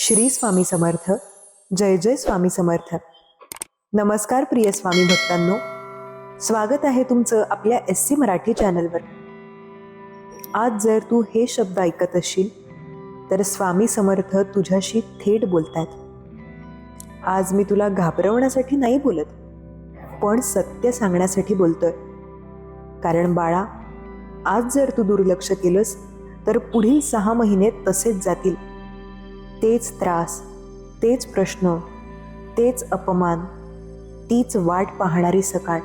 श्री स्वामी समर्थ. जय जय स्वामी समर्थ. नमस्कार प्रिय स्वामी भक्तांनो, स्वागत आहे तुमचं आपल्या SC मराठी चॅनलवर. आज जर तू हे शब्द ऐकत असशील तर स्वामी समर्थ तुझ्याशी थेट बोलतात. आज मी तुला घाबरवण्यासाठी नाही बोलत, पण सत्य सांगण्यासाठी बोलतोय. कारण बाळा, आज जर तू दुर्लक्ष केलंस तर पुढील 6 महिने तसेच जातील. तेच त्रास, तेच प्रश्न, तेच अपमान, तीच वाट पाहणारी सकाळ.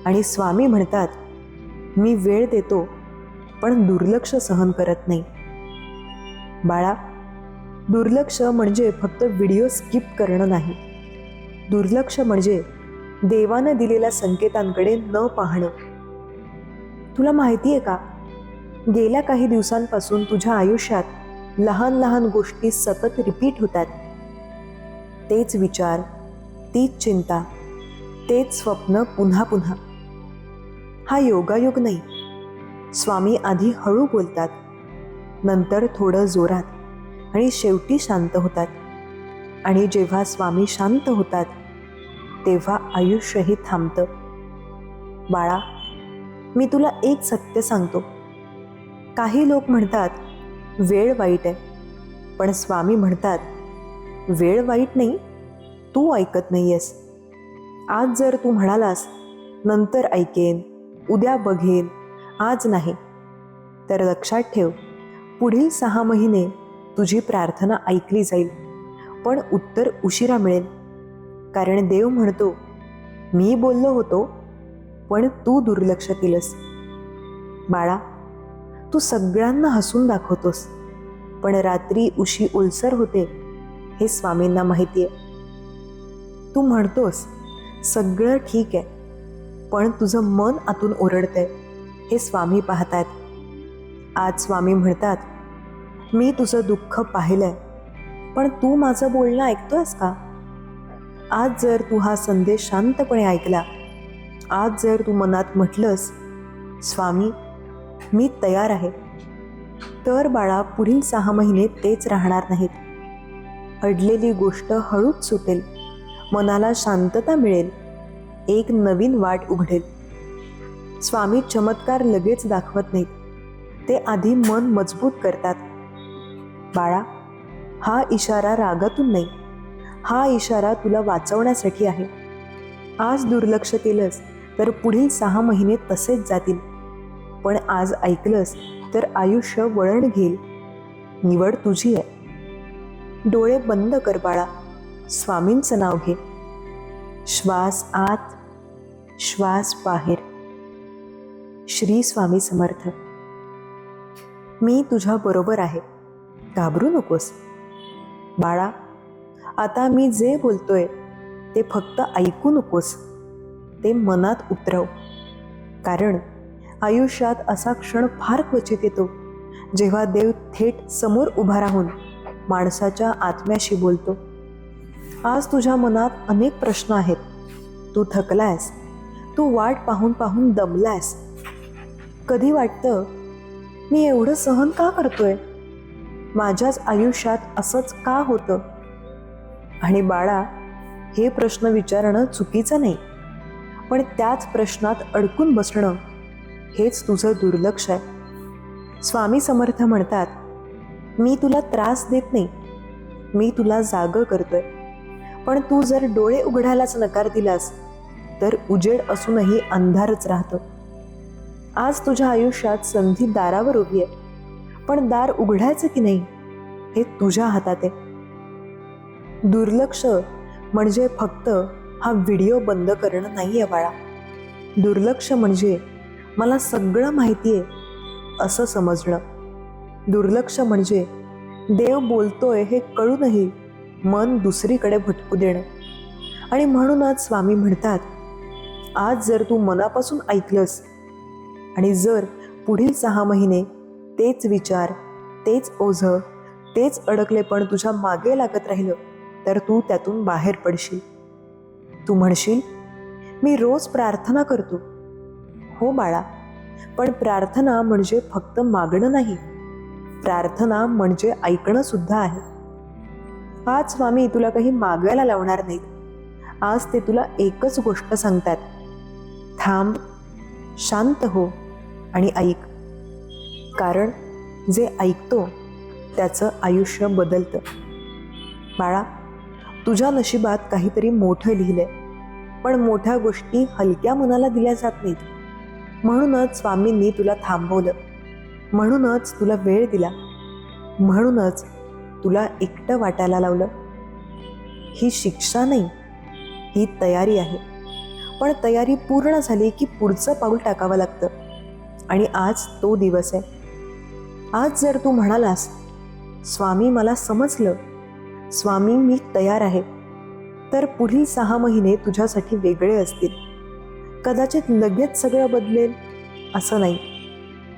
आणि स्वामी म्हणतात, मी वेळ देतो पण दुर्लक्ष सहन करत नाही. बाळा, दुर्लक्ष म्हणजे फक्त व्हिडिओ स्किप करणं नाही. दुर्लक्ष म्हणजे देवानं दिलेल्या संकेतांकडे न पाहणं. तुला माहिती आहे का, गेल्या काही दिवसांपासून तुझ्या आयुष्यात लहान लहान गोष्टी सतत रिपीट होतात. तेच विचार, तीच चिंता, तेच स्वप्न पुन्हा पुन्हा. हा योगायोग नाही. स्वामी आधी हळू बोलतात, नंतर थोडं जोरात आणि शेवटी शांत होतात. आणि जेव्हा स्वामी शांत होतात तेव्हा आयुष्यही थांबतं. बाळा, मी तुला एक सत्य सांगतो. काही लोक म्हणतात वेळ वाईट आहे, पण स्वामी म्हणतात वेळ वाईट नाही, तू ऐकत नाहीयेस. आज जर तू म्हणालास नंतर ऐकेन, उद्या बघेन, आज नाही, तर लक्षात ठेव, पुढील 6 महिने तुझी प्रार्थना ऐकली जाईल, पण उत्तर उशिरा मिळेल. कारण देव म्हणतो, मी बोललो होतो पण तू दुर्लक्ष केलंस. बाळा, तू सगळ्यांना हसून दाखवतोस, पण रात्री उशी ओलसर होते हे स्वामींना माहिती आहे. तू म्हणतोस सगळं ठीक आहे, पण तुझं मन आतून ओरडतंय हे स्वामी पाहतात. आज स्वामी म्हणतात, मी तुझं दुःख पाहिलंय, पण तू माझं बोलणं ऐकतोयस का? आज जर तू हा संदेश शांतपणे ऐकला, आज जर तू मनात म्हटलंस, स्वामी मी तयार आहे, तर बाळा, पुढील 6 महिने तेच राहणार नाहीत. अडलेली गोष्ट हळूच सुटेल, मनाला शांतता मिळेल, एक नवीन वाट उघडेल. स्वामी चमत्कार लगेच दाखवत नाहीत, ते आधी मन मजबूत करतात. बाळा, हा इशारा रागातून नाही, हा इशारा तुला वाचवण्यासाठी आहे. आज दुर्लक्ष केलंस तर पुढील 6 महिने तसेच जातील, पण आज ऐकलंस तर आयुष्य वळण घेईल. निवड तुझी आहे. डोळे बंद कर बाळा, स्वामींचं नाव घे. श्वास आत, श्वास बाहेर. श्री स्वामी समर्थ. मी तुझ्या बरोबर आहे, घाबरू नकोस. बाळा, आता मी जे बोलतोय ते फक्त ऐकू नकोस, ते मनात उतरव. कारण आयुष्यात असा क्षण फार क्वचित येतो जेव्हा देव थेट समोर उभा राहून माणसाच्या आत्म्याशी बोलतो. आज तुझ्या मनात अनेक प्रश्न आहेत. तू थकलायस, तू वाट पाहून पाहून दमलायस. कधी वाटतं, मी एवढं सहन का करतोय? माझ्याच आयुष्यात असंच का होतं? आणि बाळा, हे प्रश्न विचारणं चुकीचं नाही, पण त्याच प्रश्नात अडकून बसणं हेच तुझं दुर्लक्ष आहे. स्वामी समर्थ म्हणतात, मी तुला त्रास देत नाही, मी तुला जागं करतोय. पण तू जर डोळे उघडायलाच नकार दिलास तर उजेड असूनही अंधारच राहतो. आज तुझ्या आयुष्यात संधी दारावर उभी आहे, पण दार उघडायचं की नाही हे तुझ्या हातात आहे. दुर्लक्ष म्हणजे फक्त हा व्हिडिओ बंद करणं नाही आहे बाळा. दुर्लक्ष म्हणजे मला सगळं माहिती आहे असं समजणं. दुर्लक्ष म्हणजे देव बोलतोय हे कळूनही मन दुसरीकडे भटकू देणं. आणि म्हणूनच स्वामी म्हणतात, आज जर तू मनापासून ऐकलंस आणि जर पुढील 6 महिने तेच विचार, तेच ओझं, तेच अडकलेपण तुझ्या मागे लागत राहिलं तर तू त्यातून बाहेर पडशील. तू म्हणशील, मी रोज प्रार्थना करतो. हो बाळा, पण प्रार्थना म्हणजे फक्त मागणं नाही, प्रार्थना म्हणजे ऐकणं सुद्धा आहे. आज स्वामी तुला काही मागायला लावणार नाहीत. आज ते तुला एकच गोष्ट सांगतात, थांब, शांत हो आणि ऐक. कारण जे ऐकतो त्याचं आयुष्य बदलतं. बाळा, तुझ्या नशिबात काहीतरी मोठं लिहिलंय, पण मोठ्या गोष्टी हलक्या मनाला दिल्या जात नाहीत. म्हणूनच स्वामींनी तुला थांबवलं, म्हणूनच तुला वेळ दिला, म्हणूनच तुला एकटं वाटायला लावलं. ही शिक्षा नाही, ही तयारी आहे. पण तयारी पूर्ण झाली की पुढचं पाऊल टाकावं लागतं. आणि आज तो दिवस आहे. आज जर तू म्हणालास, स्वामी मला समजलं, स्वामी मी तयार आहे, तर पुढील 6 महिने तुझ्यासाठी वेगळे असतील. कदाचित लगेच सगळं बदलेल असं नाही,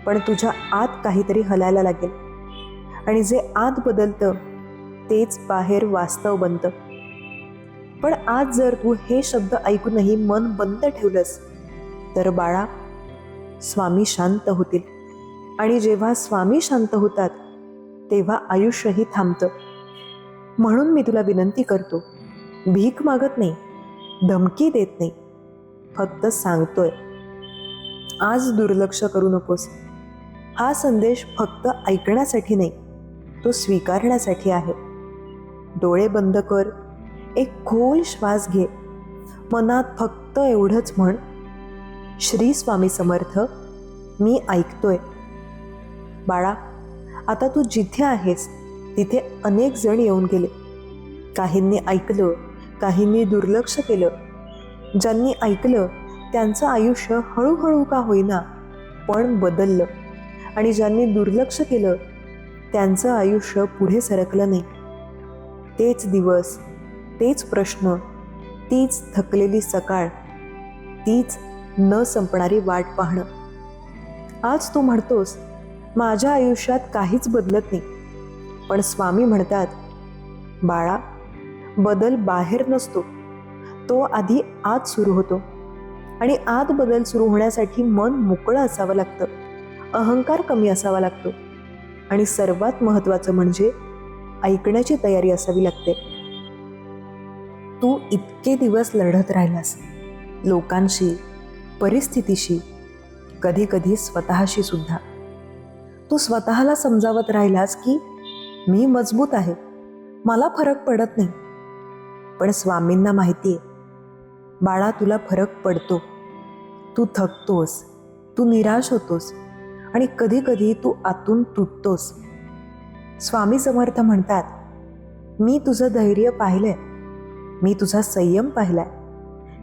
पण तुझ्या आत काहीतरी हलायला लागेल. आणि जे आत बदलतं तेच बाहेर वास्तव बनतं. पण आज जर तू हे शब्द ऐकूनही मन बंद ठेवलंस, तर बाळा, स्वामी शांत होतील. आणि जेव्हा स्वामी शांत होतात तेव्हा आयुष्यही थांबतं. म्हणून मी तुला विनंती करतो, भीक मागत नाही, धमकी देत नाही, फक्त सांगतोय, आज दुर्लक्ष करू नकोस. हा संदेश फक्त ऐकण्यासाठी नाही, तो स्वीकारण्यासाठी आहे. डोळे बंद कर, एक खोल श्वास घे, मनात फक्त एवढंच म्हण, श्री स्वामी समर्थ, मी ऐकतोय. बाळा, आता तू जिथे आहेस तिथे अनेक जण येऊन गेले. काहींनी ऐकलं, काहींनी दुर्लक्ष केलं. ज्यांनी ऐकलं त्यांचं आयुष्य हळूहळू का होईना पण बदललं. आणि ज्यांनी दुर्लक्ष केलं त्यांचं आयुष्य पुढे सरकलं नाही. तेच दिवस, तेच प्रश्न, तीच थकलेली सकाळ, तीच न संपणारी वाट पाहणं. आज तू म्हणतोस, माझ्या आयुष्यात काहीच बदलत नाही. पण स्वामी म्हणतात, बाळा, बदल बाहेर नसतो, तो आधी आत सुरू होतो. आणि आत बदल सुरू होण्यासाठी मन मोकळं असावं लागतं, अहंकार कमी असावा लागतो, आणि सर्वात महत्त्वाचं म्हणजे ऐकण्याची तयारी असावी लागते. तू इतके दिवस लढत राहिलास, लोकांशी, परिस्थितीशी, कधी कधी स्वतःशी सुद्धा. तू स्वतःला समजावत राहिलास की मी मजबूत आहे, मला फरक पडत नाही. पण स्वामींना माहिती आहे, बाळा, तुला फरक पडतो. तू थकतोस, तू निराश होतोस, आणि कधी कधी तू आतून तुटतोस. स्वामी समर्थ म्हणतात, मी तुझं धैर्य पाहिलंय, मी तुझा संयम पाहिलाय,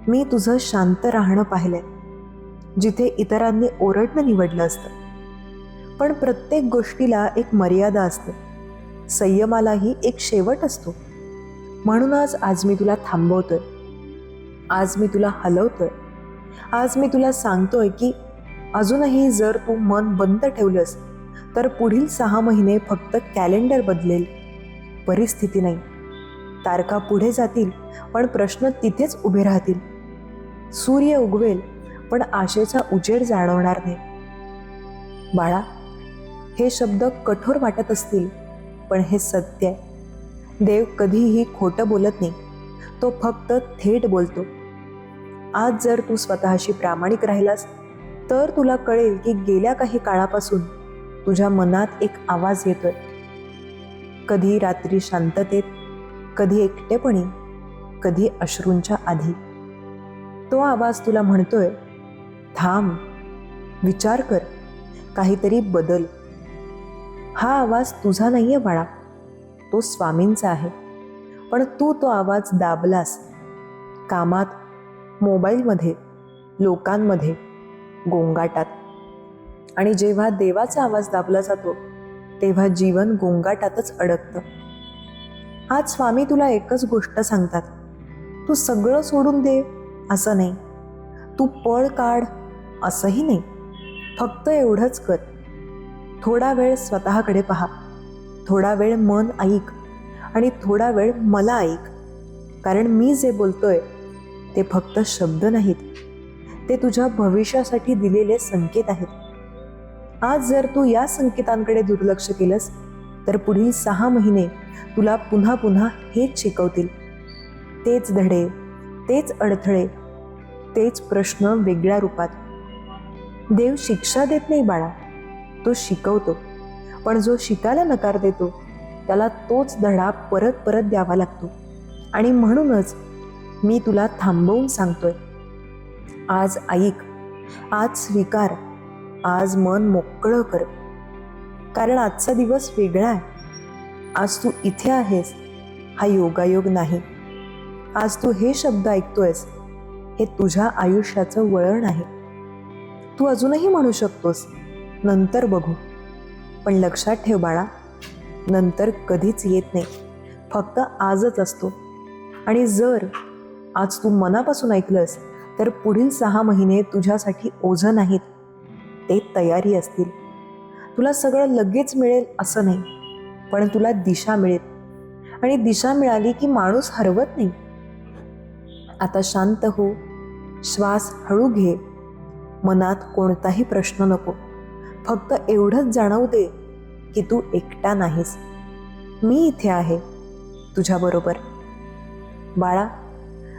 मी तुझं शांत राहणं पाहिलंय, जिथे इतरांनी ओरडणं निवडलं असतं. पण प्रत्येक गोष्टीला एक मर्यादा असते, संयमालाही एक शेवट असतो. म्हणूनच आज मी तुला थांबवतोय, आज मी तुला हलवतोय, आज मी तुला सांगतोय की अजूनही जर तू मन बंद ठेवलंस तर पुढील 6 महिने फक्त कॅलेंडर बदलेल, परिस्थिती नाही. तारखा पुढे जातील पण प्रश्न तिथेच उभे राहतील. सूर्य उगवेल पण आशेचा उजेड जाणवणार नाही. बाळा, हे शब्द कठोर वाटत असतील, पण हे सत्य आहे. देव कधीही खोटं बोलत नाही, तो फक्त थेट बोलतो. आज जर तू स्वतःशी प्रामाणिक राहिलास तर तुला कळेल की गेल्या काही काळापासून तुझ्या मनात एक आवाज येतोय. कधी रात्री शांततेत, कधी एकटेपणी, कधी अश्रूंच्या आधी. तो आवाज तुला म्हणतोय, थांब, विचार कर, काहीतरी बदल. हा आवाज तुझा नाहीये बाळा, तो स्वामींचा आहे. पण तू तो आवाज दाबलास, कामात, मोबाईलमध्ये, लोकांमध्ये, गोंगाटात. आणि जेव्हा देवाचा आवाज दाबला जातो तेव्हा जीवन गोंगाटातच अडकतं. आज स्वामी तुला एकच गोष्ट सांगतात, तू सगळं सोडून दे असं नाही, तू पळ काढ असंही नाही. फक्त एवढंच कर, थोडा वेळ स्वतःकडे पहा, थोडा वेळ मन ऐक, आणि थोडा वेळ मला ऐक. कारण मी जे बोलतोय ते फक्त शब्द नाहीत, ते तुझ्या भविष्यासाठी दिलेले संकेत आहेत. आज जर तू या संकेतांकडे दुर्लक्ष केलंस तर पुढील 6 महिने तुला पुन्हा पुन्हा हेच शिकवतील. तेच धडे, तेच अडथळे, तेच प्रश्न वेगळ्या रूपात. देव शिक्षा देत नाही बाळा, तो शिकवतो. पण जो शिकायला नकार देतो त्याला तोच धडा परत परत द्यावा लागतो. आणि म्हणूनच मी तुला थांबवून सांगतोय, आज ऐक, आज स्वीकार, आज मन मोकळं कर. कारण आजचा दिवस वेगळा आहे. आज तू इथे आहेस हा योगायोग नाही. आज तू हे शब्द ऐकतोयस हे तुझ्या आयुष्याचं वळण आहे. तू अजूनही म्हणू शकतोस नंतर बघू, पण लक्षात ठेव बाळा, नंतर कधीच येत नाही, फक्त आजच असतो. आणि जर आज तू मनापासून ऐकलंस तर पुढील 6 महिने तुझ्यासाठी ओझं नाहीत, ते तयारी असतील. तुला सगळं लगेच मिळेल असं नाही, पण तुला दिशा मिळेल. आणि दिशा मिळाली की माणूस हरवत नाही. आता शांत हो, श्वास हळू घे, मनात कोणताही प्रश्न नको. फक्त एवढंच जाणवू दे की तू एकटा नाहीस. मी इथे आहे तुझ्याबरोबर. बाळा,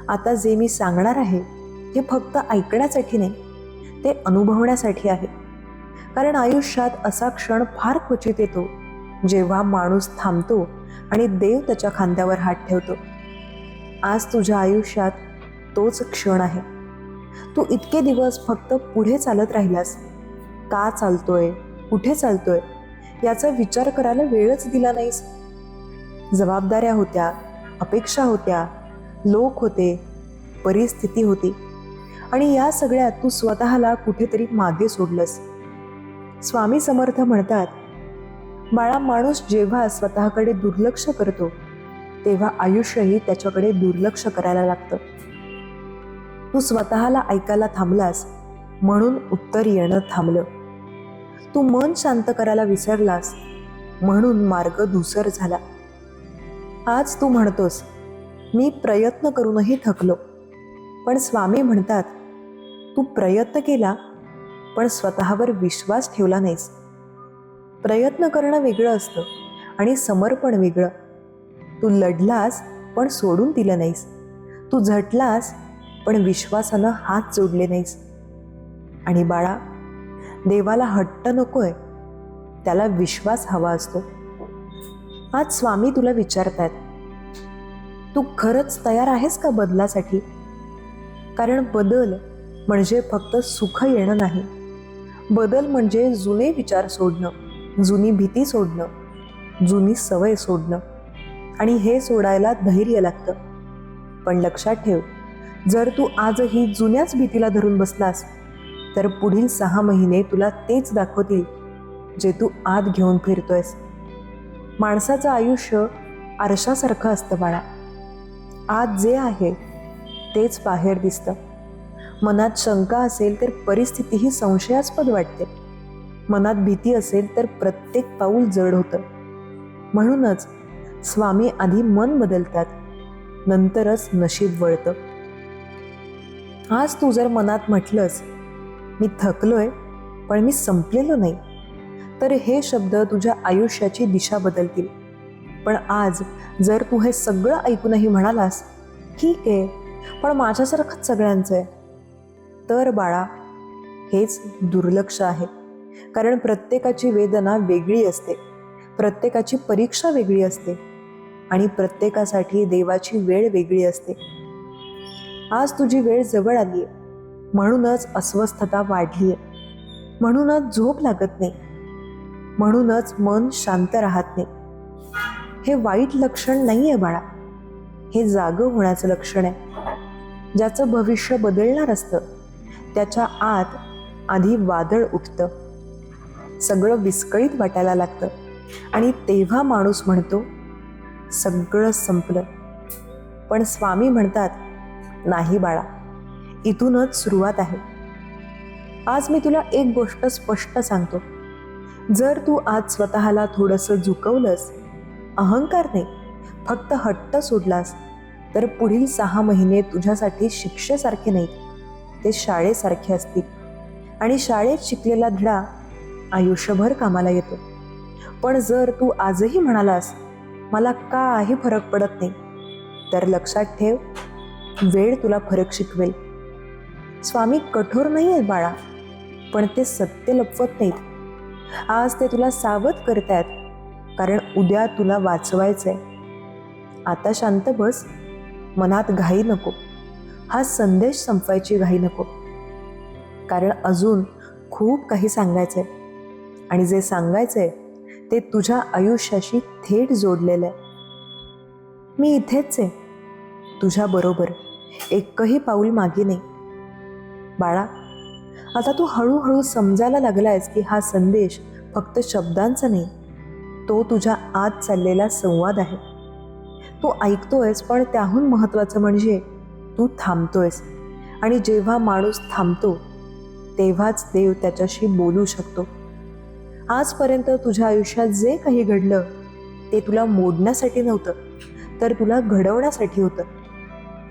आता जे मी सांगणार आहे ते फक्त ऐकण्यासाठी नाही, ते अनुभवण्यासाठी आहे. कारण आयुष्यात असा क्षण फार क्वचित येतो जेव्हा माणूस थांबतो आणि देव त्याच्या खांद्यावर हात ठेवतो. आज तुझ्या आयुष्यात तोच क्षण आहे. तू इतके दिवस फक्त पुढे चालत राहिलास. का चालतोय, कुठे चालतोय याचा विचार करायला वेळच दिला नाहीस. जबाबदाऱ्या होत्या, अपेक्षा होत्या, लोक होते, परिस्थिती होती, आणि या सगळ्यात तू स्वतःला कुठेतरी मागे सोडलंस. स्वामी समर्थ म्हणतात, बाळा, माणूस जेव्हा स्वतःकडे दुर्लक्ष करतो तेव्हा आयुष्यही त्याच्याकडे दुर्लक्ष करायला लागतं. तू स्वतःला ऐकायला थांबलास म्हणून उत्तर येणं थांबलं. तू मन शांत करायला विसरलास म्हणून मार्ग धूसर झाला. आज तू म्हणतोस, मी प्रयत्न करूनही थकलो. पण स्वामी म्हणतात, तू प्रयत्न केला पण स्वतःवर विश्वास ठेवला नाहीस. प्रयत्न करणं वेगळं असतं आणि समर्पण वेगळं. तू लढलास पण सोडून दिलं नाहीस. तू झटलास पण विश्वासानं हात जोडले नाहीस. आणि बाळा, देवाला हट्ट नकोय, त्याला विश्वास हवा असतो. आज स्वामी तुला विचारतात, तू खरंच तयार आहेस का बदलासाठी? कारण बदल म्हणजे फक्त सुख येणं नाही. बदल म्हणजे जुने विचार सोडणं, जुनी भीती सोडणं, जुनी सवय सोडणं. आणि हे सोडायला धैर्य लागतं. पण लक्षात ठेव, जर तू आजही जुन्याच भीतीला धरून बसलास तर पुढील 6 महिने तुला तेच दाखवतील जे तू आत घेऊन फिरतोयस. माणसाचं आयुष्य आरशासारखं असतं बाळा. आत जे आहे तेच बाहेर दिसतं. मनात शंका असेल तर परिस्थितीही संशयास्पद वाटते. मनात भीती असेल तर प्रत्येक पाऊल जड होतं. म्हणूनच स्वामी आधी मन बदलतात, नंतरच नशीब वळतं. आज तू जर मनात म्हटलंस, मी थकलोय पण मी संपलेलो नाही, तर हे शब्द तुझ्या आयुष्याची दिशा बदलतील. पण आज जर तू हे सगळं ऐकूनही म्हणालास, ठीक आहे, पण माझ्यासारखंच सगळ्यांचं आहे, तर बाळा, हेच दुर्लक्ष आहे. कारण प्रत्येकाची वेदना वेगळी असते, प्रत्येकाची परीक्षा वेगळी असते, आणि प्रत्येकासाठी देवाची वेळ वेगळी असते. आज तुझी वेळ जवळ आली आहे, म्हणूनच अस्वस्थता वाढली आहे, म्हणूनच झोप लागत नाही, म्हणूनच मन शांत राहत नाही. हे वाईट लक्षण नाही आहे बाळा, हे जागं होण्याचं लक्षण आहे. ज्याचं भविष्य बदलणार असतं त्याच्या आत आधी वादळ उठतं, सगळं विस्कळीत वाटायला लागतं, आणि तेव्हा माणूस म्हणतो, सगळं संपलं. पण स्वामी म्हणतात, नाही बाळा, इथूनच सुरुवात आहे. आज मी तुला एक गोष्ट स्पष्ट सांगतो, जर तू आज स्वतःला थोडंसं झुकवलंस, अहंकार नाही, फक्त हट्ट सोडलास, तर पुढील 6 महिने तुझ्यासाठी शिक्षेसारखे नाहीत, ते शाळेसारखे असतील. आणि शाळेत शिकलेला धडा आयुष्यभर कामाला येतो. पण जर तू आजही म्हणालास मला काही फरक पडत नाही, तर लक्षात ठेव, वेळ तुला फरक शिकवेल. स्वामी कठोर नाही आहेत बाळा, पण ते सत्य लपवत नाहीत. आज ते तुला सावध करतायत, कारण उद्या तुला वाचवायचंय. आता शांत बस, मनात घाई नको. हा संदेश संपवायची घाई नको, कारण अजून खूप काही सांगायचंय. आणि जे सांगायचंय ते तुझ्या आयुष्याशी थेट जोडलेलं आहे. मी इथेच आहे, तुझ्या बरोबर, एकही पाऊल मागे नाही. बाळा, आता तू हळूहळू समजायला लागलायस की हा संदेश फक्त शब्दांचा नाही, तो तुझ्या आत चाललेला संवाद आहे. तू ऐकतोयस, पण त्याहून महत्त्वाचं म्हणजे तू थांबतोयस. आणि जेव्हा माणूस थांबतो तेव्हाच देव त्याच्याशी बोलू शकतो. आजपर्यंत तुझ्या आयुष्यात जे काही घडलं ते तुला मोडण्यासाठी नव्हतं, तर तुला घडवण्यासाठी होतं.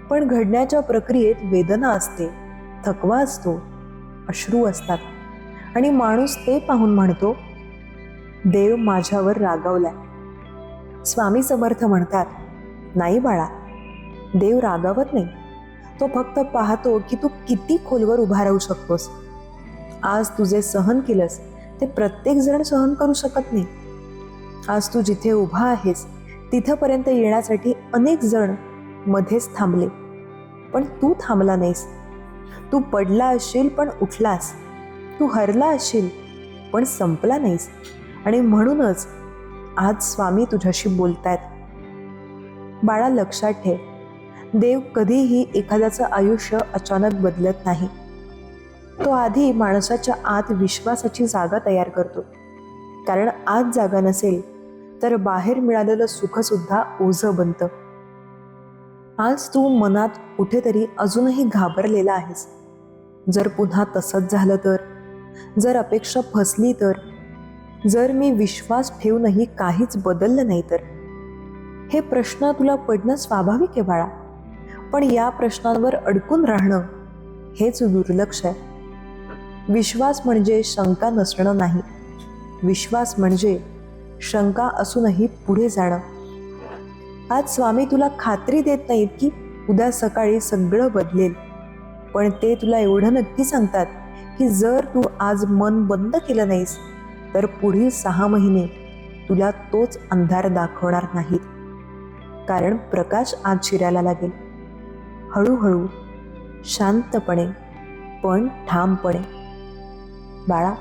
पण घडण्याच्या प्रक्रियेत वेदना असते, थकवा असतो, अश्रू असतात. आणि माणूस ते पाहून म्हणतो, देव माझ्यावर रागावलाय. स्वामी समर्थ म्हणतात, नाही बाळा, देव रागावत नाही. तो फक्त पाहतो की तू किती खोलवर उभा राहू शकतोस. आज तू जे सहन केलंस ते प्रत्येक जण सहन करू शकत नाही. आज तू जिथे उभा आहेस तिथपर्यंत येण्यासाठी अनेक जण मध्येच थांबले, पण तू थांबला नाहीस. तू पडला असशील पण उठलास. तू हरला असशील पण संपला नाहीस. आणि म्हणूनच आज स्वामी तुझ्याशी बोलतायत. बाळा, लक्षात ठेव, देव कधीही एखाद्याचं आयुष्य अचानक बदलत नाही. तो आधी माणसाच्या आत विश्वासाची जागा तयार करतो, कारण आत जागा नसेल तर बाहेर मिळालेलं सुख सुद्धा ओझं बनतं. आज तू मनात कुठेतरी अजूनही घाबरलेला आहेस. जर पुन्हा तसंच झालं तर, जर अपेक्षा फसली तर, जर मी विश्वास ठेवूनही काहीच बदललं नाही तर. हे प्रश्न तुला पडणं स्वाभाविक आहे बाळा, पण या प्रश्नांवर अडकून राहणं हेच दुर्लक्ष आहे. विश्वास म्हणजे शंका नसणं नाही. विश्वास म्हणजे शंका असूनही पुढे जाणं. आज स्वामी तुला खात्री देत नाहीत की उद्या सकाळी सगळं बदलेल, पण ते तुला एवढं नक्की सांगतात की जर तू आज मन बंद केलं नाहीस तर पुढील 6 महिने तुला तोच अंधार दाखवणार नाहीत. कारण प्रकाश आज शिरायला लागेल, हळूहळू, शांतपणे, पण ठामपणे. बाळा,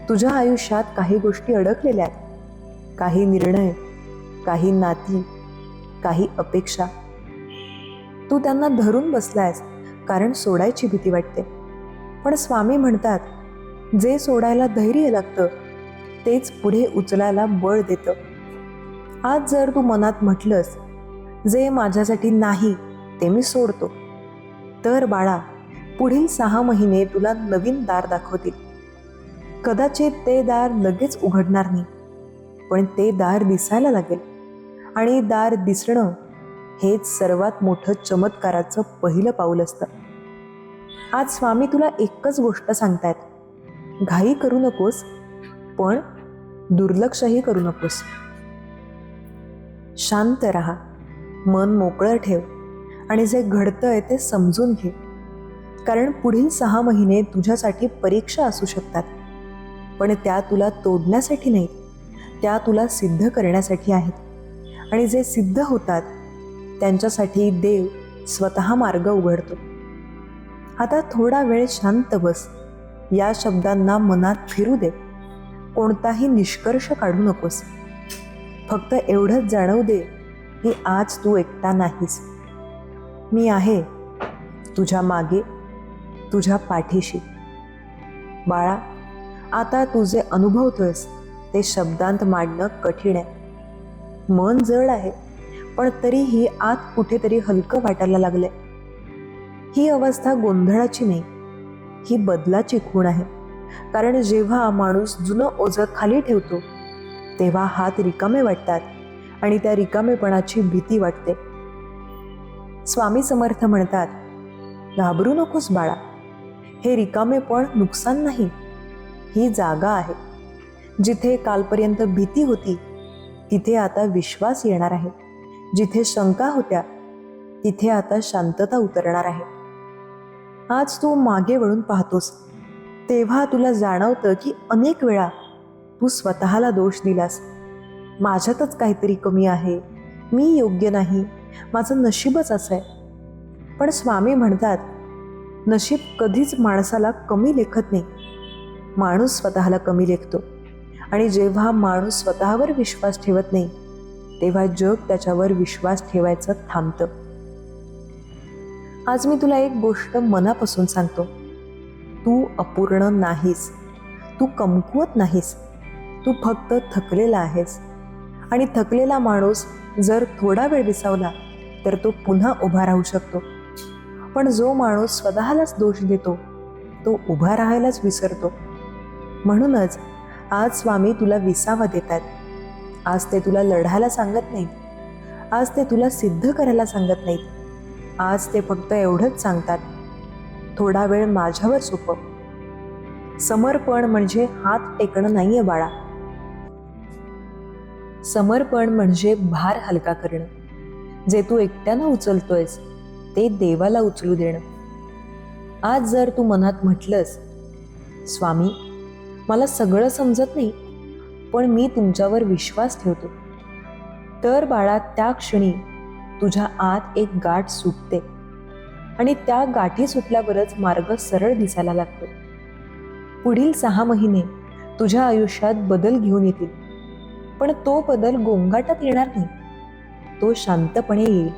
तुझ्या आयुष्यात काही गोष्टी अडकलेल्या आहेत, काही निर्णय, काही नाती, काही अपेक्षा. तू त्यांना धरून बसलायस कारण सोडायची भीती वाटते. पण स्वामी म्हणतात, जे सोडायला धैर्य लागतं तेच पुढे उचलायला बळ देतं. आज जर तू मनात म्हटलंस, जे माझ्यासाठी नाही ते मी सोडतो, तर बाळा, पुढील 6 महिने तुला नवीन दार दाखवतील. कदाचित ते दार लगेच उघडणार नाही, पण ते दार दिसायला लागेल. आणि दार दिसणं हेच सर्वात मोठं चमत्काराचं पहिलं पाऊल असतं. आज स्वामी तुला एकच गोष्ट सांगतायत, घाई करू नकोस, पण दुर्लक्षही करू नकोस. शांत राहा, मन मोकळं ठेव आणि जे घडतंय ते समजून घे. कारण पुढील 6 महिने तुझ्यासाठी परीक्षा असू शकतात, पण त्या तुला तोडण्यासाठी नाहीत, त्या तुला सिद्ध करण्यासाठी आहेत. आणि जे सिद्ध होतात त्यांच्यासाठी देव स्वतः मार्ग उघडतो. आता थोडा वेळ शांत बस. या शब्दांना मनात फिरू दे. कोणताही निष्कर्ष काढू नकोस. फक्त एवढंच जाणवू दे की आज तू एकटा नाहीस. मी आहे तुझ्या मागे, तुझ्या पाठीशी. बाळा, आता तू जे अनुभवतोयस ते शब्दांत मांडणं कठीण आहे. मन जड आहे, पण तरीही आत कुठेतरी हलकं वाटायला लागलंय. ही अवस्था गोंधळाची नाही, ही बदलाची खूण आहे. कारण जेव्हा माणूस जुनं ओझं खाली ठेवतो तेव्हा हात रिकामे वाटतात आणि त्या रिकामेपणाची भीती वाटते. स्वामी समर्थ म्हणतात, घाबरू नकोस बाळा, हे रिकामेपण नुकसान नाही, ही जागा आहे. जिथे कालपर्यंत भीती होती तिथे आता विश्वास येणार आहे. जिथे शंका होत्या तिथे आता शांतता उतरणार आहे. आज तू मागे वळून पाहतोस तेव्हा तुला जाणवतं की अनेक वेळा तू स्वतःला दोष दिलास. माझ्यातच काहीतरी कमी आहे, मी योग्य नाही, माझं नशीबच असं आहे. पण स्वामी म्हणतात, नशीब कधीच माणसाला कमी लेखत नाही, माणूस स्वतःला कमी लेखतो. आणि जेव्हा माणूस स्वतःवर विश्वास ठेवत नाही तेव्हा जग त्याच्यावर विश्वास ठेवायचं थांबतं. आज मी तुला एक गोष्ट मनापासून सांगतो, तू अपूर्ण नाहीस, तू कमकुवत नाहीस, तू फक्त थकलेला आहेस. आणि थकलेला माणूस जर थोडा वेळ विसावला तर तो पुन्हा उभा राहू शकतो. पण जो माणूस स्वतःलाच दोष देतो तो उभा राहायलाच विसरतो. म्हणूनच आज स्वामी तुला विसावा देतात. आज ते तुला लढायला सांगत नाहीत, आज ते तुला सिद्ध करायला सांगत नाहीत. आज ते फक्त एवढंच सांगतात, थोडा वेळ माझ्यावर सोपव. समर्पण म्हणजे हात टेकणं नाहीये बाळा. समर्पण म्हणजे भार हलका करणं. जे तू एकट्यानं उचलतोयस ते देवाला उचलू देणं. आज जर तू मनात म्हटलंस, स्वामी मला सगळं समजत नाही पण मी तुमच्यावर विश्वास ठेवतो, तर बाळा त्या क्षणी तुझ्या आत एक गाठ सुटते आणि त्या गाठी सुटल्यावरच मार्ग सरळ दिसायला लागतो. पुढील 6 महिने तुझ्या आयुष्यात बदल घेऊन येतील, पण तो बदल गोंगाटात येणार नाही, तो शांतपणे येईल.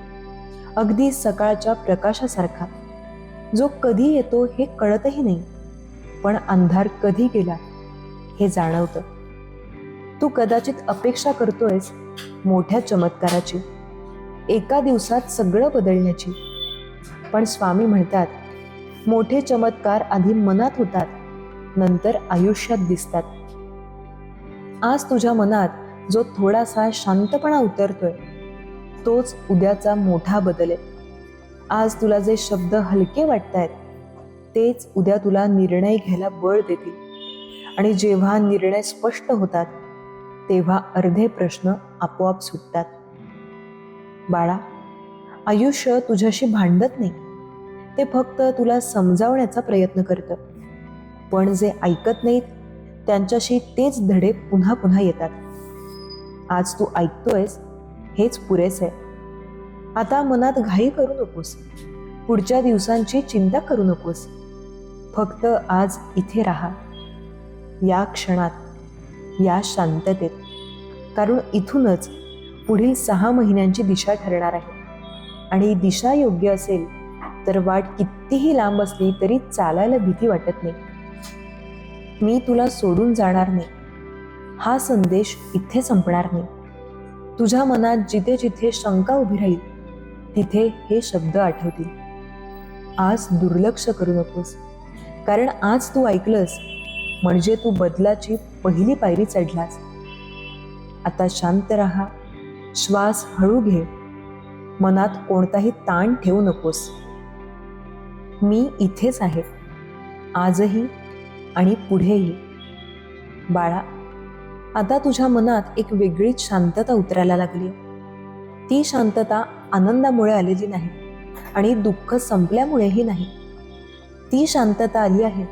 अगदी सकाळच्या प्रकाशासारखा, जो कधी येतो हे कळतही नाही पण अंधार कधी गेला हे जाणवतं. तू कदाचित अपेक्षा करतोयस मोठ्या चमत्काराची, एका दिवसात सगळं बदलण्याची. पण स्वामी म्हणतात, मोठे चमत्कार आधी मनात होतात, नंतर आयुष्यात दिसतात. आज तुझ्या मनात जो थोडासा शांतपणा उतरतोय तोच उद्याचा मोठा बदल आहे. आज तुला जे शब्द हलके वाटतायत तेच उद्या तुला निर्णय घ्यायला बळ देतील. आणि जेव्हा निर्णय स्पष्ट होतात तेव्हा अर्धे प्रश्न आपोआप सुटतात. बाळा, आयुष्य तुझ्याशी भांडत नाही, ते फक्त तुला समजावण्याचा प्रयत्न करतं. पण जे ऐकत नाहीत त्यांच्याशी तेच धडे पुन्हा पुन्हा येतात. आज तू ऐकतोयस हेच पुरेसे आहे. आता मनात घाई करू नकोस, पुढच्या दिवसांची चिंता करू नकोस. फक्त आज इथे राहा, या क्षणात, या शांततेत. कारण इथूनच पुढील 6 महिन्यांची दिशा ठरणार आहे. आणि दिशा योग्य असेल तर वाट कितीही लांब असली तरी चालायला भीती वाटत नाही. मी तुला सोडून जाणार नाही हा संदेश इथे संपणार नाही. तुझ्या मनात जिथे जिथे शंका उभी राहील तिथे हे शब्द आठवतील. आज दुर्लक्ष करू नकोस, कारण आज तू ऐकलंस म्हणजे तू बदलाची पहिली पायरी चढलास. आता शांत राहा, श्वास हळू घे, मनात कोणताही ताण ठेवू नकोस. मी इथेच आहे, आजही आणि पुढेही. बाळा, आता तुझ्या मनात एक वेगळीच शांतता उतरायला लागली. ती शांतता आनंदामुळे आलेली नाही आणि दुःख संपल्यामुळेही नाही. ती शांतता आली आहे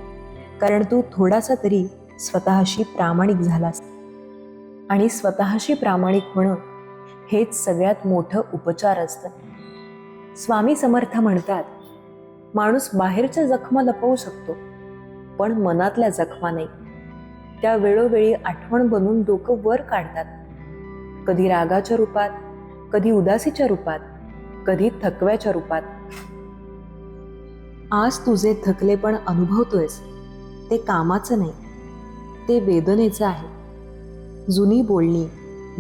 कारण तू थोडासा तरी स्वतःशी प्रामाणिक झालास. आणि स्वतःशी प्रामाणिक होणं हेच सगळ्यात मोठं उपचार असतं. स्वामी समर्थ म्हणतात, माणूस बाहेरच्या जखमा लपवू शकतो पण मनातल्या जखमा नाही. त्या वेळोवेळी आठवण बनून डोकं वर काढतात, कधी रागाच्या रूपात, कधी उदासीच्या रूपात, कधी थकव्याच्या रूपात. आज तुझे थकलेपण अनुभवतोयस ते कामाचं नाही, ते वेदनेचं आहे. जुनी बोलणी,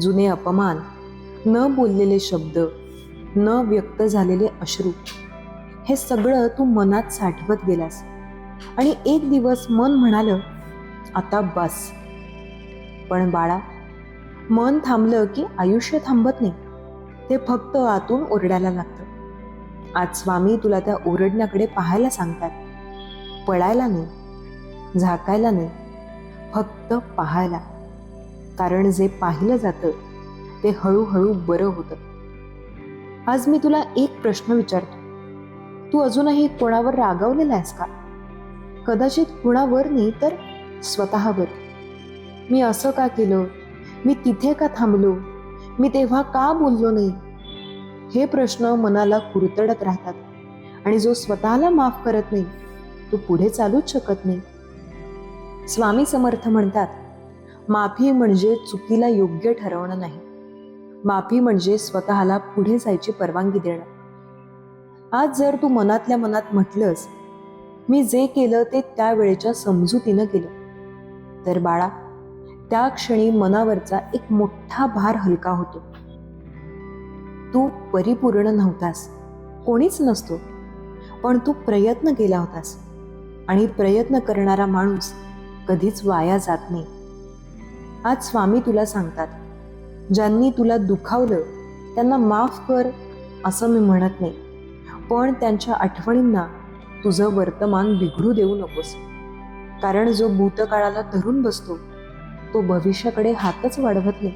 जुने अपमान, न बोललेले शब्द, न व्यक्त झालेले अश्रू, हे सगळं तू मनात साठवत गेलास. आणि एक दिवस मन म्हणालं, आता बस. पण बाळा, मन थांबलं की आयुष्य थांबत नाही, ते फक्त आतून ओरडायला लागतं. आज स्वामी तुला त्या ओरडण्याकडे पाहायला सांगतात. पळायला नाही, झाकायला नाही, फक्त पाहायला. कारण जे पाहिलं जातं ते हळूहळू बरं होतं. आज मी तुला एक प्रश्न विचारतो. तू अजूनही कोणावर रागावलेला आहेस का? कदाचित कुणावर नाही तर स्वतःवर. मी असं का केलं? मी तिथे का थांबलो? मी तेव्हा का बोललो नाही? हे प्रश्न मनाला कुरतडत राहतात आणि जो स्वतःला माफ करत नाही तो पुढे चालूच शकत नाही. स्वामी समर्थ म्हणतात, माफी म्हणजे चुकीला योग्य ठरवणं नाही. माफी म्हणजे स्वतःला पुढे जायची परवानगी देणं. आज जर तू मनातल्या मनात म्हटलंस, मी जे केलं ते त्यावेळेच्या समजुतीनं केलं, तर बाळा, त्या क्षणी मनावरचा एक मोठा भार हलका होतो. तू परिपूर्ण नव्हतास, कोणीच नसतो, पण तू प्रयत्न केला होतास आणि प्रयत्न करणारा माणूस कधीच वाया जात नाही. आज स्वामी तुला सांगतात, ज्यांनी तुला दुखावलं त्यांना माफ कर असं मी म्हणत नाही, पण त्यांच्या आठवणींना तुझं वर्तमान बिघडू देऊ नकोस. कारण जो भूतकाळाला धरून बसतो तो भविष्याकडे हातच वाढवत नाही.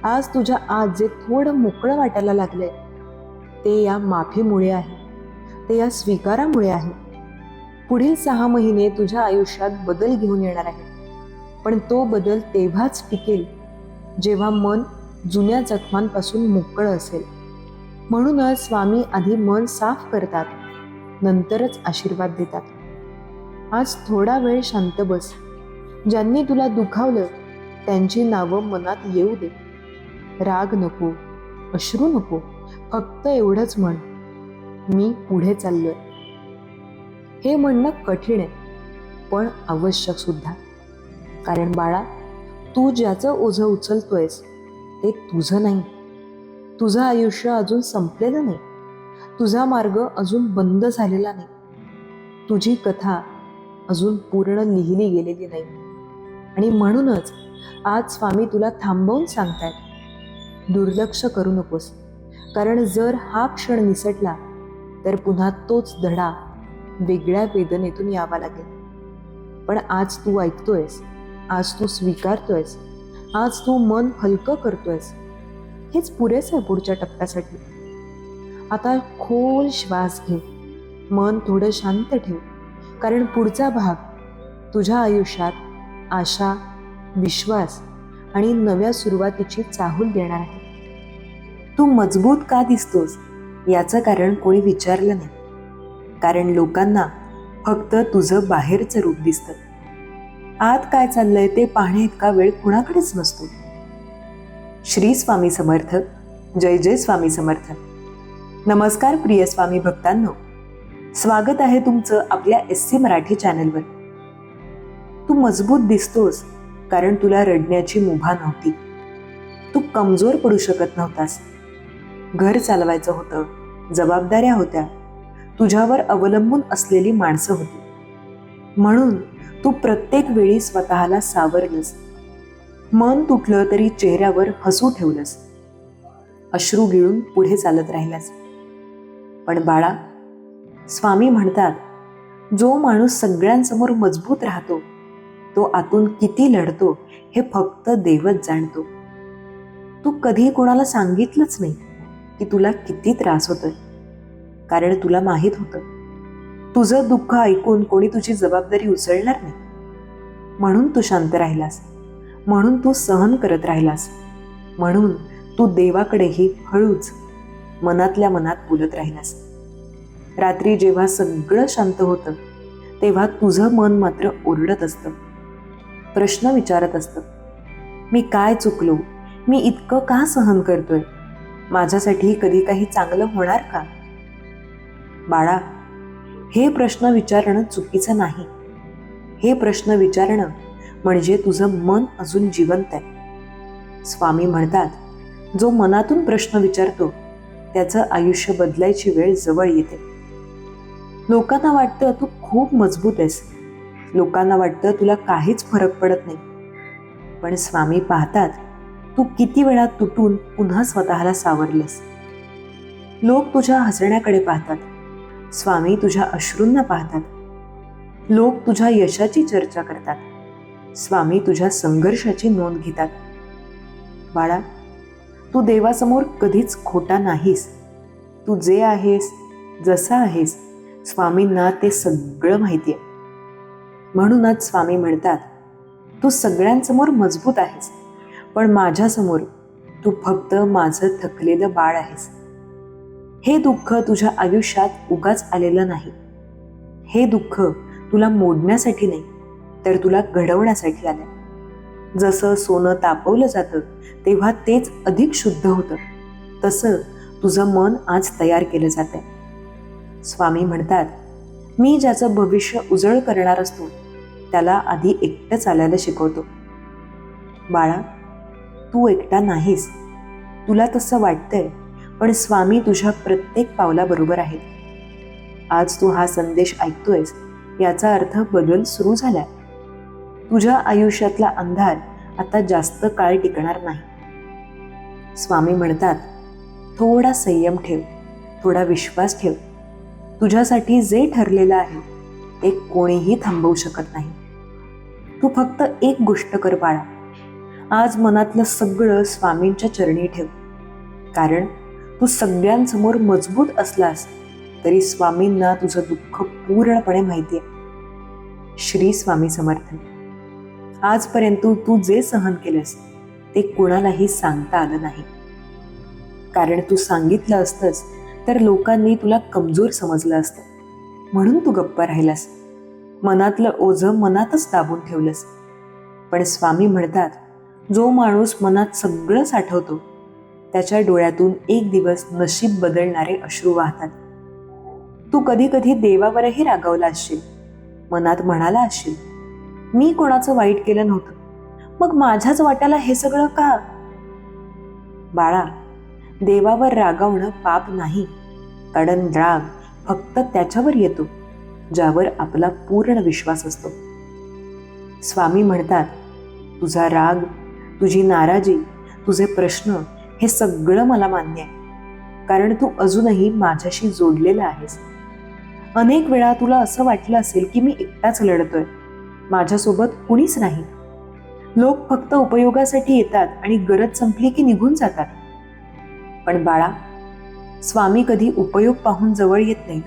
आज तुझ्या आत जे थोडं मोकळं वाटायला लागलंय ते या माफीमुळे आहे, ते या स्वीकारामुळे आहे. पुढील 6 महिने तुझ्या आयुष्यात बदल घेऊन येणार आहे, पण तो बदल तेव्हाच टिकेल जेव्हा मन जुन्या जखमांपासून मोकळं असेल. म्हणूनच स्वामी आधी मन साफ करतात, नंतरच आशीर्वाद देतात. आज थोडा वेळ शांत बस. ज्यांनी तुला दुखावलं त्यांची नावं मनात येऊ दे. राग नको, अश्रू नको, फक्त एवढंच म्हण, मी पुढे चाललोय. हे म्हणणं कठीण आहे, पण आवश्यक सुद्धा. कारण बाळा, तू ज्याचं ओझं उचलतोयस ते तुझं नाही. तुझं आयुष्य अजून संपलेलं नाही. तुझा मार्ग अजून बंद झालेला नाही. तुझी कथा अजून पूर्ण लिहिली गेलेली नाही. आणि म्हणूनच आज स्वामी तुला थांबवून सांगतायत, दुर्लक्ष करू नकोस. कारण जर हा क्षण निसटला तर पुन्हा तोच धडा वेगळ्या वेदनेतून यावा लागेल. पण आज तू ऐकतोयस, आज तू स्वीकारतोयस, आज तू मन हलकं करतोयस, हेच पुरेसं आहे पुढच्या टप्प्यासाठी. आता खोल श्वास घे, मन थोडं शांत ठेव, कारण पुढचा भाग तुझ्या आयुष्यात आशा, विश्वास आणि नव्या सुरुवातीची चाहूल देणार आहे. तू मजबूत का दिसतोस याचं कारण कोणी विचारलं नाही. कारण लोकांना फक्त तुझं बाहेरचं रूप दिसतं. आत काय चाललंय ते पाहणे इतका वेळ कुणाकडेच नसतो. श्री स्वामी समर्थ. जय जय स्वामी समर्थ. नमस्कार प्रिय स्वामी भक्तांनो, स्वागत आहे तुमचं आपल्या SC मराठी चॅनलवर. तू मजबूत दिसतोस कारण तुला रडण्याची मुभा नव्हती. तू कमजोर पडू शकत नव्हतास. घर चालवायचं होतं, जबाबदाऱ्या होत्या, तुझ्यावर अवलंबून असलेली माणसं होती. म्हणून तू प्रत्येक वेळी स्वतःला सावरलंस. मन तुटलं तरी चेहऱ्यावर हसू ठेवलंस. अश्रू गिळून पुढे चालत राहिलास. पण बाळा, स्वामी म्हणतात, जो माणूस सगळ्यांसमोर मजबूत राहतो तो आतून किती लढतो हे फक्त देवच जाणतो. तू कधी कोणाला सांगितलंच नाही की तुला किती त्रास होतोय, कारण तुला माहीत होतं तुझं दुःख ऐकून कोणी तुझी जबाबदारी उचलणार नाही. म्हणून तू शांत राहिलास, म्हणून तू सहन करत राहिलास, म्हणून तू देवाकडेही हळूच मनातल्या मनात बोलत राहिलास. रात्री जेव्हा सगळं शांत होतं तेव्हा तुझं मन मात्र ओरडत असतं, प्रश्न विचारत असतं. मी काय चुकलो? मी इतकं का सहन करतोय? माझ्यासाठी कधी काही चांगलं होणार का? बाळा, हे प्रश्न विचारणं चुकीचं नाही. हे प्रश्न विचारणं म्हणजे तुझं मन अजून जिवंत आहे. स्वामी म्हणतात, जो मनातून प्रश्न विचारतो त्याचं आयुष्य बदलायची वेळ जवळ येते. लोकांना वाटतं तू खूप मजबूत आहेस, लोकांना वाटतं तुला काहीच फरक पडत नाही. पण स्वामी पाहतात तू किती वेळा तुटून पुन्हा स्वतःला सावरलंस. लोक तुझ्या हसण्याकडे पाहतात, स्वामी तुझ्या अश्रूंना पाहतात. लोक तुझ्या यशाची चर्चा करतात, स्वामी तुझ्या संघर्षाची नोंद घेतात. बाळा, तू देवासमोर कधीच खोटा नाहीस. तू जे आहेस, जसा आहेस, स्वामींना ते सगळं माहिती आहे. म्हणूनच स्वामी म्हणतात, तू सगळ्यांसमोर मजबूत आहेस, पण माझ्यासमोर तू फक्त माझं थकलेलं बाळ आहेस. हे दुःख तुझ्या आयुष्यात उगाच आलेलं नाही. हे दुःख तुला मोडण्यासाठी नाही, तर तुला घडवण्यासाठी आलं. जसं सोनं तापवलं जातं तेव्हा तेच अधिक शुद्ध होतं, तसं तुझं मन आज तयार केलं जातंय. स्वामी म्हणतात, मी ज्याचं भविष्य उजळ करणार असतो त्याला आधी एकटं चालायला शिकवतो. बाळा, तू एकटा नाहीस. तुला तसं वाटतंय, पण स्वामी तुझ्या प्रत्येक पावलाबरोबर आहे. आज तू हा संदेश ऐकतोयस याचा अर्थ बदल सुरू झालाय. तुझ्या आयुष्यातला अंधार आता जास्त काळ टिकणार नाही. स्वामी म्हणतात, थोडा संयम ठेव, थोडा विश्वास ठेव. तुझ्यासाठी जे ठरलेलं आहे ते कोणीही थांबवू शकत नाही. तू फक्त एक गोष्ट कर बाळा, आज मनातलं सगळं स्वामींच्या चरणी ठेव. कारण तू सगळ्यांसमोर मजबूत असलास तरी स्वामींना तुझं दुःख पूर्णपणे माहिती आहे. श्री स्वामी समर्थ. आजपर्यंत तू जे सहन केलंस ते कुणालाही सांगता आलं नाही. कारण तू सांगितलं असतंस तर लोकांनी तुला कमजोर समजलं असतं. म्हणून तू गप्प राहिलास, मनातलं ओझं मनातच दाबून ठेवलंस. पण स्वामी म्हणतात, जो माणूस मनात सगळं साठवतो त्याच्या डोळ्यातून एक दिवस नशीब बदलणारे अश्रू वाहतात. तू कधी कधी देवावरही रागावला असशील, मनात म्हणाला असशील, मी कोणाचं वाईट केलं नव्हतं, मग माझ्याच वाट्याला हे सगळं का? बाळा, देवावर रागावणं पाप नाही, कारण राग फक्त त्याच्यावर येतो ज्यावर आपला पूर्ण विश्वास असतो. स्वामी म्हणतात, तुझा राग, तुझी नाराजी, तुझे प्रश्न हे सगळं मला मान्य आहे, कारण तू अजूनही माझ्याशी जोडलेला आहेस. अनेक वेळा तुला असं वाटलं असेल की मी एकटाच लढतोय, माझ्यासोबत कुणीच नाही. लोक फक्त उपयोगासाठी येतात आणि गरज संपली की निघून जातात. पण बाळा, स्वामी कधी उपयोग पाहून जवळ येत नाहीत.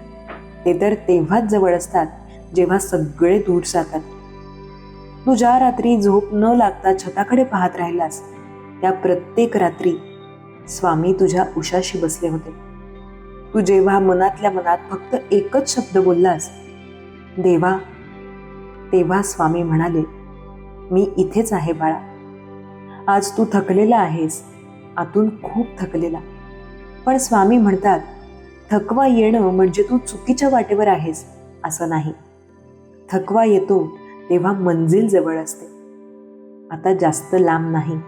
ते तर तेव्हाच जवळ असतात जेव्हा सगळे दूर जातात. तू ज्या रात्री झोप न लागता छताकडे पाहत राहिलास त्या प्रत्येक रात्री स्वामी तुझ्या उशाशी बसले होते. तू जेव्हा मनातल्या मनात फक्त एकच शब्द बोललास, देवा, तेव्हा स्वामी म्हणाले, मी इथेच आहे बाळा. आज तू थकलेला आहेस, आतून खूप थकलेला. पण स्वामी म्हणतात, थकवा येणं म्हणजे तू चुकीच्या वाटेवर आहेस असं नाही. थकवा येतो तेव्हा मंजिल जवळ असते. आता जास्त लांब नाही,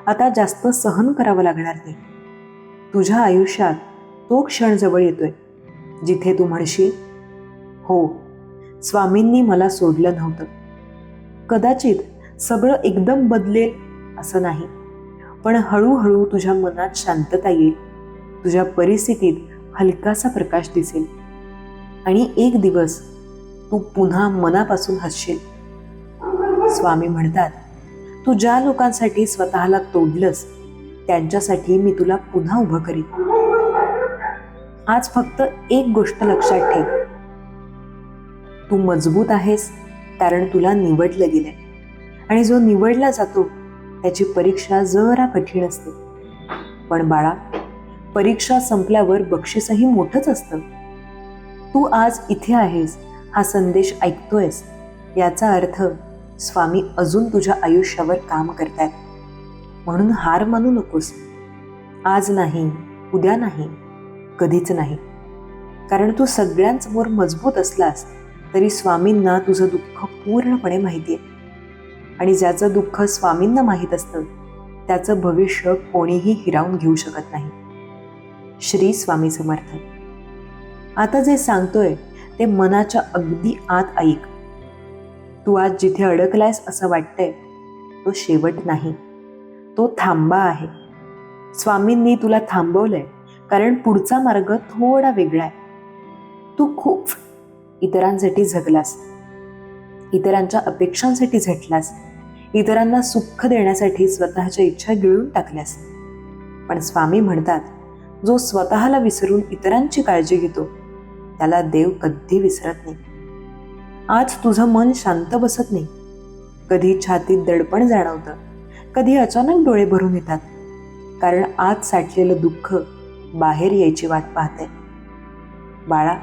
आता जास्त सहन करावं लागणार नाही. तुझ्या आयुष्यात तो क्षण जवळ येतोय जिथे तू म्हणशील, हो, स्वामींनी मला सोडलं नव्हतं. कदाचित सगळं एकदम बदलेल असं नाही, पण हळूहळू तुझ्या मनात शांतता येईल, तुझ्या परिस्थितीत हलकासा प्रकाश दिसेल आणि एक दिवस तू पुन्हा मनापासून हसशील. स्वामी म्हणतात, तू ज्या लोकांसाठी स्वतःला तोडलंस त्यांच्यासाठी मी तुला पुन्हा उभं करीन. आज फक्त एक गोष्ट लक्षात ठेव, तू मजबूत आहेस कारण तुला निवडलं गेलंय, आणि जो निवडला जातो त्याची परीक्षा जरा कठीण असते. पण बाळा, परीक्षा संपल्यावर बक्षीसही मोठंच असतं. तू आज इथे आहेस, हा संदेश ऐकतोयस, याचा अर्थ स्वामी अजून तुझ्या आयुष्यावर काम करतायत. म्हणून हार मानू नकोस. आज नाही, उद्या नाही, कधीच नाही. कारण तू सगळ्यांसमोर मजबूत असलास तरी स्वामींना तुझं दुःख पूर्णपणे माहिती आहे. आणि ज्याचं दुःख स्वामींना माहीत असतं त्याचं भविष्य कोणीही हिरावून घेऊ शकत नाही. श्री स्वामी समर्थ. आता जे सांगतोय ते मनाच्या अगदी आत ऐक. तू आज जिथे अडकलायस असं वाटतंय तो शेवट नाही, तो थांबा आहे. स्वामींनी तुला थांबवलंय कारण पुढचा मार्ग थोडा वेगळा आहे. तू खूप इतरांसाठी जगलास, इतरांच्या अपेक्षांसाठी झटलास, इतरांना सुख देण्यासाठी स्वतःच्या इच्छा गिळून टाकल्यास. पण स्वामी म्हणतात, जो स्वतःला विसरून इतरांची काळजी घेतो त्याला देव कधी विसरत नाही. आज तुझं मन शांत बसत नाही. कधी छातीत दडपण जाणवतं, कधी अचानक डोळे भरून येतात, कारण आत साठलेलं दुःख बाहेर यायची वाट पाहते. बाळा,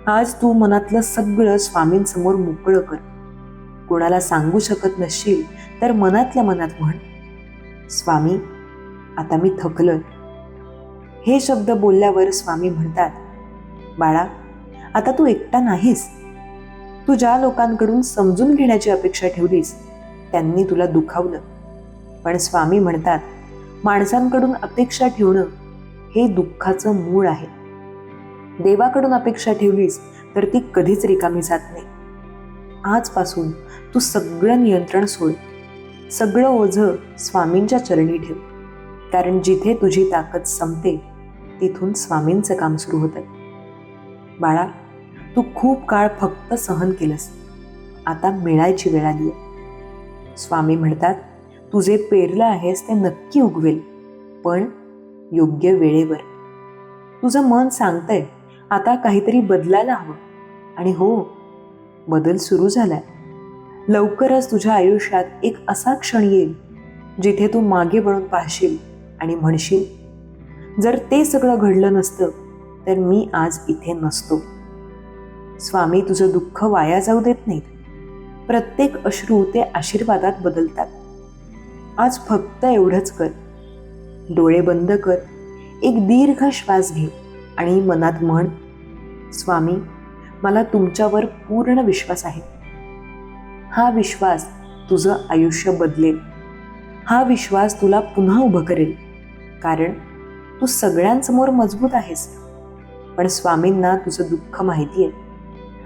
आज तू मनातलं सगळं स्वामींसमोर मोकळं कर. कोणाला सांगू शकत नसशील तर मनातल्या मनात म्हण, स्वामी, आता मी थकलोय. हे शब्द बोलल्यावर स्वामी म्हणतात, बाळा, आता तू एकटा नाहीस. तू ज्या लोकांकडून समजून घेण्याची अपेक्षा ठेवलीस त्यांनी तुला दुखावलं. पण स्वामी म्हणतात, माणसांकडून अपेक्षा ठेवणं हे दुःखाचं मूळ आहे. देवाकडून अपेक्षा ठेवलीस तर ती कधीच रिकामी जात नाही. आजपासून तू सगळं नियंत्रण सोड. सगळं ओझं स्वामींच्या चरणी ठेव. कारण जिथे तुझी ताकद संपते तिथून स्वामींचं काम सुरू होतं. बाळा, तू खूप काळ फक्त सहन केलंस. आता मिळायची वेळ आली आहे. स्वामी म्हणतात, तू जे पेरलं आहेस ते नक्की उगवेल, पण योग्य वेळेवर. तुझं मन सांगतंय आता काहीतरी बदलायला हवं. आणि हो, बदल सुरू झालाय. लवकरच तुझ्या आयुष्यात एक असा क्षण येईल जिथे तू मागे वळून पाहशील आणि म्हणशील, जर ते सगळं घडलं नसतं तर मी आज इथे नसतो. स्वामी तुझं दुःख वाया जाऊ देत नाहीत. प्रत्येक अश्रू ते आशीर्वादात बदलतात. आज फक्त एवढंच कर. डोळे बंद कर, एक दीर्घ श्वास घे आणि मनात म्हण, स्वामी, मला तुमच्यावर पूर्ण विश्वास आहे. हा विश्वास तुझं आयुष्य बदलेल. हा विश्वास तुला पुन्हा उभं करेल. कारण तू सगळ्यांसमोर मजबूत आहेस. पण स्वामींना तुझं दुःख माहिती आहे.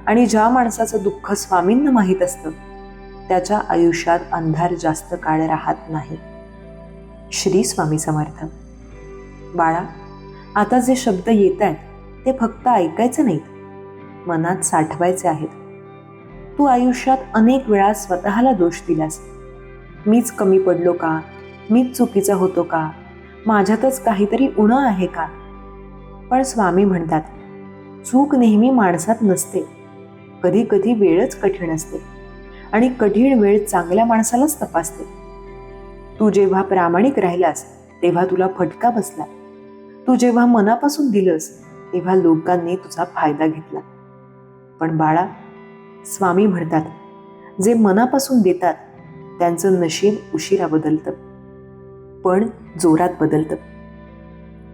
आणि ज्या माणसाचं दुःख स्वामींना माहीत असतं त्याच्या आयुष्यात अंधार जास्त काळ राहत नाही. श्री स्वामी समर्थ. बाळा, आता जे शब्द येत आहेत ते फक्त ऐकायचे नाहीत, मनात साठवायचे आहेत. तू आयुष्यात अनेक वेळा स्वतःला दोष दिलास. मीच कमी पडलो का? मीच चुकीचा होतो का? माझ्यातच काहीतरी उणं आहे का? पण स्वामी म्हणतात, चूक नेहमी माणसात नसते. कधी कधी वेळच कठीण असते आणि कठीण वेळ चांगल्या माणसालाच तपासते. तू जेव्हा प्रामाणिक राहिलास तेव्हा तुला फटका बसला. तू जेव्हा मनापासून दिलंस तेव्हा लोकांनी तुझा फायदा घेतला. पण बाळा, स्वामी म्हणतात, जे मनापासून देतात त्यांचं नशीब उशिरा बदलतं, पण जोरात बदलतं.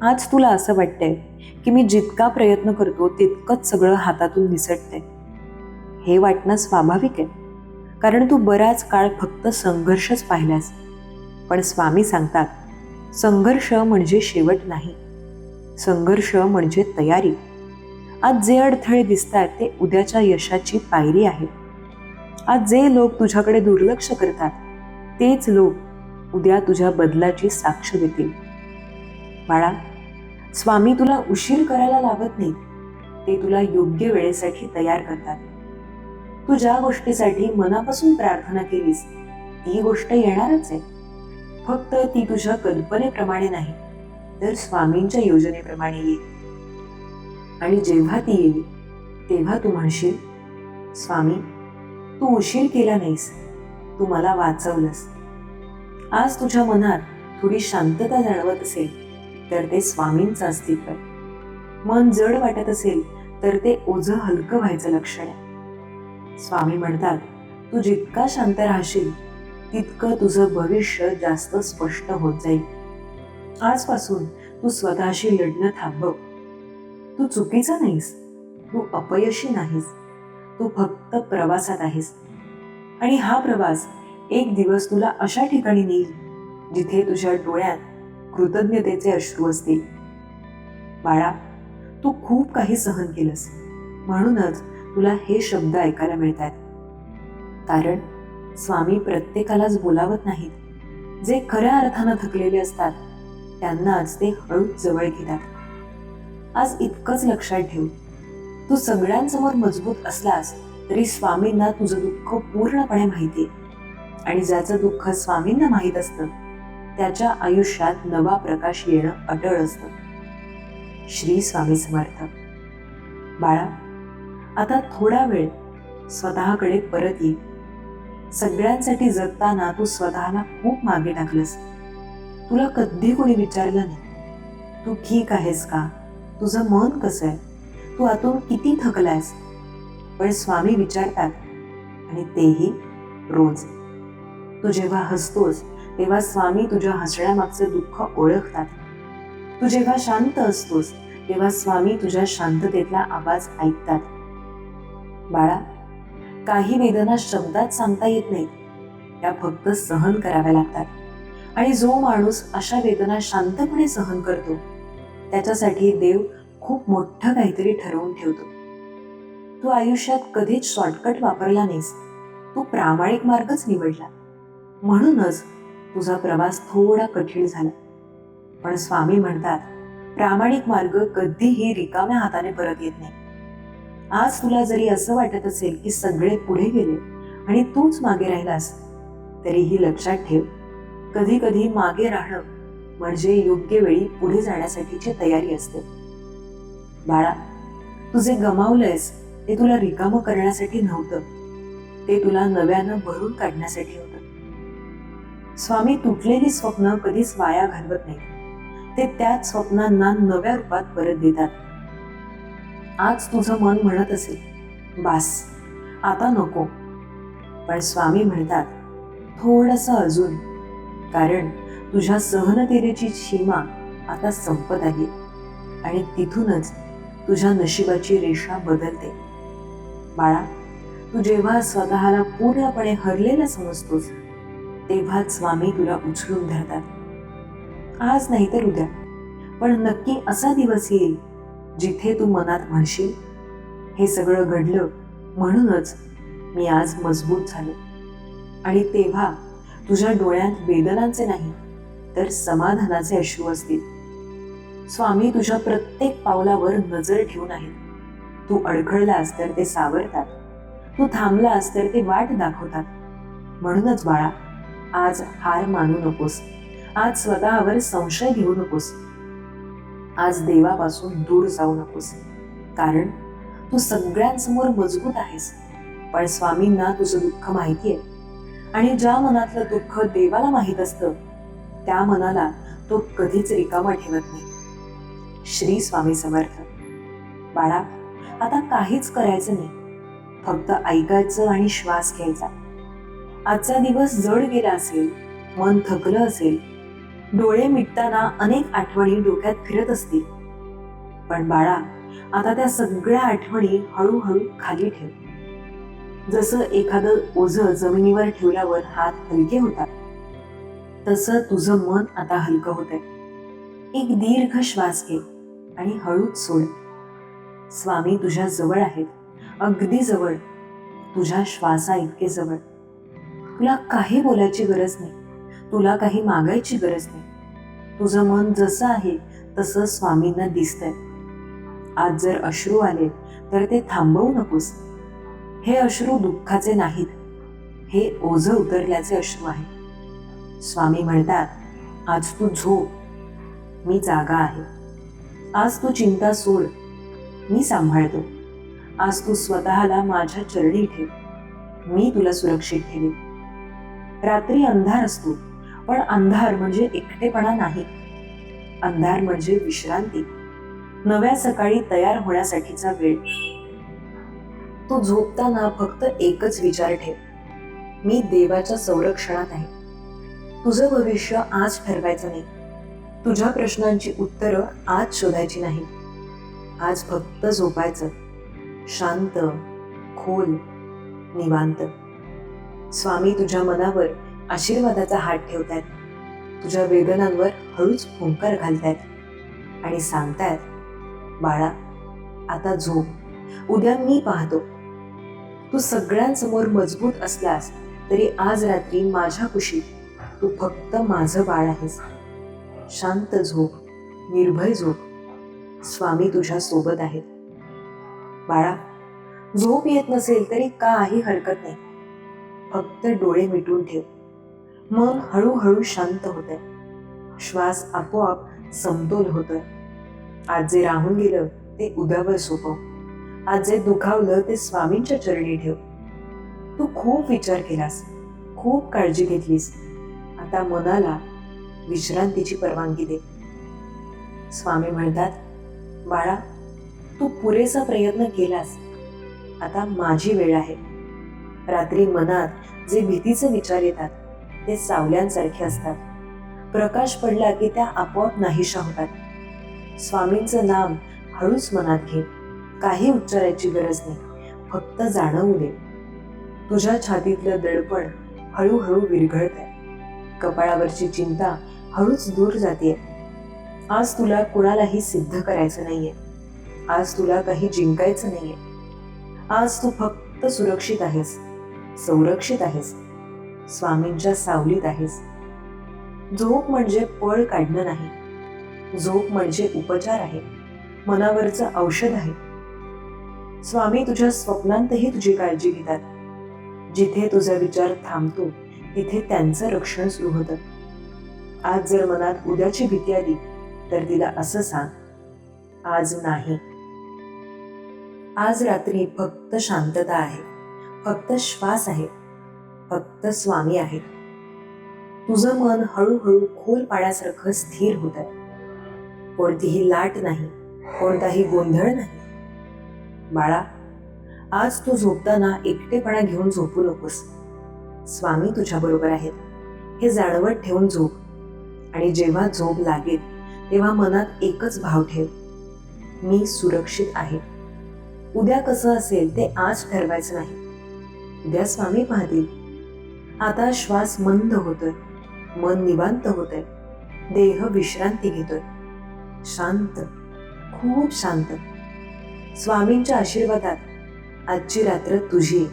आज तुला असं वाटतंय की मी जितका प्रयत्न करतो तितकंच सगळं हातातून निसटतंय. हे वाटणं स्वाभाविक आहे, कारण तू बराच काळ फक्त संघर्षच पाहिलास. पण स्वामी सांगतात, संघर्ष म्हणजे शेवट नाही. संघर्ष म्हणजे तयारी. आज जे अडथळे दिसतात ते उद्याच्या यशाची पायरी आहे. आज जे लोक तुझ्याकडे दुर्लक्ष करतात तेच लोक उद्या तुझ्या बदलाची साक्ष देतील. बाळा, स्वामी तुला उशीर करायला लावत नाही. ते तुला योग्य वेळेसाठी तयार करतात. तू ज्या गोष्टीसाठी मनापासून प्रार्थना केलीस ती गोष्ट येणारच आहे. फक्त ती तुझ्या कल्पनेप्रमाणे नाही तर स्वामींच्या योजनेप्रमाणे येईल. आणि जेव्हा ती येईल तेव्हा तू म्हणशील, स्वामी, तू उशीर केला नाहीस, तू मला वाचवलंस. आज तुझ्या मनात थोडी शांतता जाणवत असेल तर ते स्वामींचं अस्तित्व आहे. मन जड वाटत असेल तर ते ओझं हलकं व्हायचं लक्षण आहे. स्वामी म्हणतात, तू जितका शांत राहशील तितकं तुझं भविष्य जास्त स्पष्ट होत जाईल. आजपासून तू स्वतःशी लढणं थांबव. तू चुकीचा नाहीस, तू अपयशी नाहीस, तू फक्त प्रवासात आहेस. आणि हा प्रवास एक दिवस तुला अशा ठिकाणी नेईल जिथे तुझ्या डोळ्यात कृतज्ञतेचे अश्रू असतील. बाळा, तू खूप काही सहन केलंस, म्हणूनच तुला हे शब्द ऐकायला मिळतात. कारण स्वामी प्रत्येकालाच बोलावत नाहीत. जे खऱ्या अर्थानं थकलेले असतात त्यांनाच ते हळूच जवळ घेतात. आज इतकंच लक्षात ठेव, तू सगळ्यांसमोर मजबूत असलास तरी स्वामींना तुझं दुःख पूर्णपणे माहितीये. आणि ज्याचं दुःख स्वामींना माहीत असतं त्याच्या आयुष्यात नवा प्रकाश येणं अटळ असतं. श्री स्वामी समर्थ. बाळा, आता थोडा वेळ स्वतःकडे परत ये. सगळ्यांसाठी जगताना तू स्वतःला खूप मागे टाकलंस. तुला कधी कोणी विचारलं नाही तू ठीक आहेस का, तुझं मन कसं आहे, तू आतून किती थकलायस. पण स्वामी विचारतात, आणि तेही रोज. तू जेव्हा हसतोस तेव्हा स्वामी तुझ्या हसण्यामागचं दुःख ओळखतात. तू जेव्हा शांत असतोस तेव्हा स्वामी तुझ्या शांततेतला आवाज ऐकतात. बाळा, काही वेदना शब्दात सांगता येत नाहीत, त्या फक्त सहन कराव्या लागतात. आणि जो माणूस अशा वेदना शांतपणे सहन करतो त्याच्यासाठी देव खूप मोठं काहीतरी ठरवून ठेवतो. तू आयुष्यात कधीच शॉर्टकट वापरला नाहीस, तू प्रामाणिक मार्गच निवडला. म्हणूनच तुझा प्रवास थोडा कठीण झाला. पण स्वामी म्हणतात, प्रामाणिक मार्ग कधीही रिकाम्या हाताने परत येत नाही. आज तुला जरी असं वाटत असेल की सगळे पुढे गेले आणि तूच मागे राहिलास, तरीही लक्षात ठेव, कधी कधी मागे राहणं म्हणजे योग्य वेळी पुढे जाण्यासाठीची तयारी असते. बाळा, तू जे गमावलंयस ते तुला रिकामं करण्यासाठी नव्हतं, ते तुला नव्यानं भरून काढण्यासाठी होतं. स्वामी तुटलेली स्वप्न कधीच वाया घालवत नाही, ते त्याच स्वप्नांना नव्या रूपात परत देतात. आज तुझं मन म्हणत असेल, बास, आता नको. पण स्वामी म्हणतात, थोडंसं अजून, कारण तुझ्या सहनतेची सीमा आता संपत आली आणि तिथूनच तुझ्या नशिबाची रेषा बदलते. बाळा, तू जेव्हा स्वतःला पूर्णपणे हरलेला समजतोस तेव्हाच स्वामी तुला उचलून धरतात. आज नाही तर उद्या, पण नक्की असा दिवस येईल जिथे तू मनात म्हणशील, हे सगळं घडलं म्हणूनच मी आज मजबूत झालो. आणि तेव्हा तुझ्या डोळ्यात वेदनांचे नाही तर समाधानाचे अश्रू असतील. स्वामी तुझ्या प्रत्येक पावलावर नजर ठेवून आहेत. तू अडखळलास तर ते सावरतात, तू थांबलास तर ते वाट दाखवतात. म्हणूनच बाळा, आज हार मानू नकोस, आज स्वतःवर संशय घेऊ नकोस, आज देवापासून दूर जाऊ नकोस. कारण तू सगळ्यांसमोर मजबूत आहेस. पण स्वामींना तुझं दुःख माहिती आहे, आणि ज्या मनातलं दुःख देवाला माहीत असतं त्या मनाला तो कधीच रिकामा ठेवत नाही. श्री स्वामी समर्थ. बाळा, आता काहीच करायचं नाही, फक्त ऐकायचं आणि श्वास घ्यायचा. आजचा दिवस जड गेला असेल, मन थकलं असेल, डोळे मिटताना अनेक आठवणी डोक्यात फिरत असतील, पण बाळा, आता त्या सगळ्या आठवणी हळूहळू खाली ठेव. जसं एखादं ओझं जमिनीवर ठेवल्यावर हात हलके होतात, तसं तुझं मन आता हलकं होतंय. एक दीर्घ श्वास घे आणि हळूच सोड. स्वामी तुझ्या जवळ आहेत, अगदी जवळ, तुझ्या श्वासा इतके जवळ. तुला काही बोलायची गरज नाही, तुला काही मागायची गरज नाही. तुझं मन जसं आहे तसं स्वामींना दिसतंय. आज जर अश्रू आले तर ते थांबवू नकोस. हे अश्रू दुःखाचे नाहीत, हे ओझं उतरल्याचे अश्रू आहे. स्वामी म्हणतात, आज तू झोप, मी जागा आहे. आज तू चिंता सोड, मी सांभाळतो. आज तू स्वतःला माझ्या चरणी ठेव, मी तुला सुरक्षित ठेवेन. रात्री अंधार असतो, पण अंधार म्हणजे एकटेपणा नाही. अंधार म्हणजे विश्रांती, नव्या सकाळी तयार होण्यासाठीचा वेळ. तू झोपताना फक्त एकच विचार ठेव, मी देवाच्या संरक्षणात आहे. तुझं भविष्य आज ठरवायचं नाही, तुझ्या प्रश्नांची उत्तरं आज शोधायची नाही. आज फक्त झोपायचं, शांत, खोल, निवांत. स्वामी तुझ्या मनावर आशीर्वादाचा हात ठेवतायत, तुझ्या वेदनांवर हळूच फुंकर घालतायत आणि सांगतायत, बाळा, आता झोप, उद्या मी पाहतो. तू सगळ्यांसमोर मजबूत असलास तरी आज रात्री माझ्या कुशीत तू फक्त माझं बाळ आहेस. शांत झोप, निर्भय झोप, स्वामी तुझ्या सोबत आहेत. बाळा, झोप येत नसेल तरी काही हरकत नाही. फक्त डोळे मिटून ठेव. मन हळूहळू शांत होतंय. श्वास आपोआप समतोल होतोय. आज जे राहून गेलं ते उद्यावर सोपव. आज जे दुखावलं ते स्वामींच्या चरणी ठेव. तू खूप विचार केलास, खूप काळजी घेतलीस. आता मनाला विश्रांतीची परवानगी दे. स्वामी म्हणतात, बाळा, तू पुरेसा प्रयत्न केलास. आता माझी वेळ आहे. रात्री मनात जे भीतीचे विचार येतात ते सावल्यांसारखे असतात. प्रकाश पडला की त्या आपोआप नाहीशा होतात. स्वामींचं नाम हळूच मनात घे. काही उच्चारायची गरज नाही, फक्त जाणवू दे. तुझ्या छातीतलं दडपण हळूहळू विरघळतंय. कपाळावरची चिंता हळूच दूर जाते. आज तुला कुणालाही सिद्ध करायचं नाहीये. आज तुला काही जिंकायचं नाहीये. आज तू फक्त सुरक्षित आहेस, संरक्षित आहेस, स्वामींच्या सावलीत आहेस. झोप म्हणजे पळ काढणं नाही. झोप म्हणजे उपचार आहे, मनावरचं औषध आहे. स्वामी तुझ्या स्वप्नांतही तुझी काळजी घेतात. जिथे तुझा विचार थांबतो तिथे त्यांचं रक्षण सुरू होतं. आज जर मनात उद्याची भीती आली तर तिला असं सांग, आज नाही. आज रात्री फक्त शांतता आहे, फक्त श्वास आहे, फक्त स्वामी आहे. तुझं मन हळूहळू खोल पाण्यासारखं स्थिर होत आहे. कोणतीही लाट नाही, कोणताही गोंधळ नाही. बाळा, आज तू झोपताना एकटेपणा घेऊन झोपू नकोस. स्वामी तुझ्या बरोबर आहेत हे जाणवत ठेवून झोप. आणि जेव्हा झोप लागेल तेव्हा मनात एकच भाव ठेव, मी सुरक्षित आहे. उद्या कसं असेल ते आज ठरवायचं नाही. उद्या स्वामी पाहतील. आता श्वास मंद होतोय, मन निवांत होतंय, देह विश्रांती घेतोय. शांत, खूप शांत. स्वामींच्या आशीर्वादात आजची रात्र तुझी.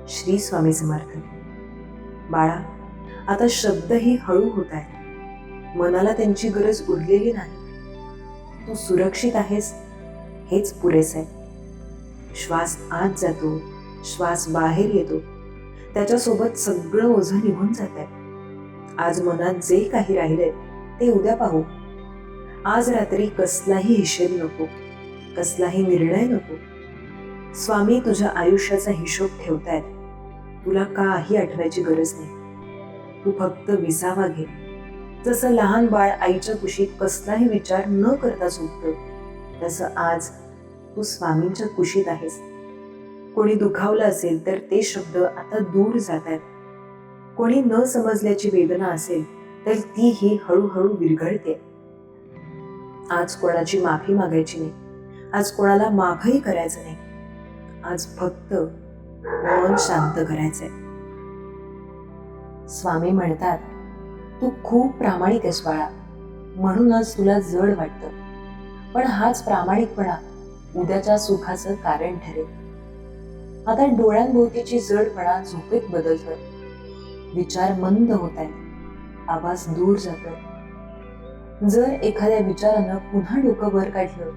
श्री स्वामी समर्थ. बाळा, आता शब्दही हळू होत आहेत. मनाला त्यांची गरज उरलेली नाही. तू सुरक्षित आहेस हेच पुरेस आहे. श्वास आत जातो, श्वास बाहेर येतो, त्याच्यासोबत सगळं ओझं निघून जात आहे. आज मनात जे काही राहिलंय ते उद्या पाहू. आज रात्री कसलाही हिशेब नको, कसलाही निर्णय नको. स्वामी तुझ्या आयुष्याचा हिशोब ठेवतायत. तुला काही आठवायची गरज नाही. तू फक्त विसावा घे. जसं लहान बाळ आईच्या कुशीत कसलाही विचार न करता झोपतं, तसं आज तू स्वामींच्या कुशीत आहेस. कोणी दुखावलं असेल तर ते शब्द आता दूर जात आहेत. कोणी न समजल्याची वेदना असेल तर तीही हळूहळू विरघळते. आज कोणाची माफी मागायची नाही. आज कोणाला माफही करायचं नाही. आज फक्त मन शांत करायचंय. स्वामी म्हणतात, तू खूप प्रामाणिक आहेस बाळा, म्हणूनच तुला जड वाटतं. पण हाच प्रामाणिकपणा उद्याच्या सुखाचं कारण ठरेल. आता डोळ्यांभोवतीची जडपणा झोपेत बदलतोय. विचार मंद होत आहेत, आवाज दूर जातोय. जर एखाद्या विचारानं पुन्हा डोकं वर काढलं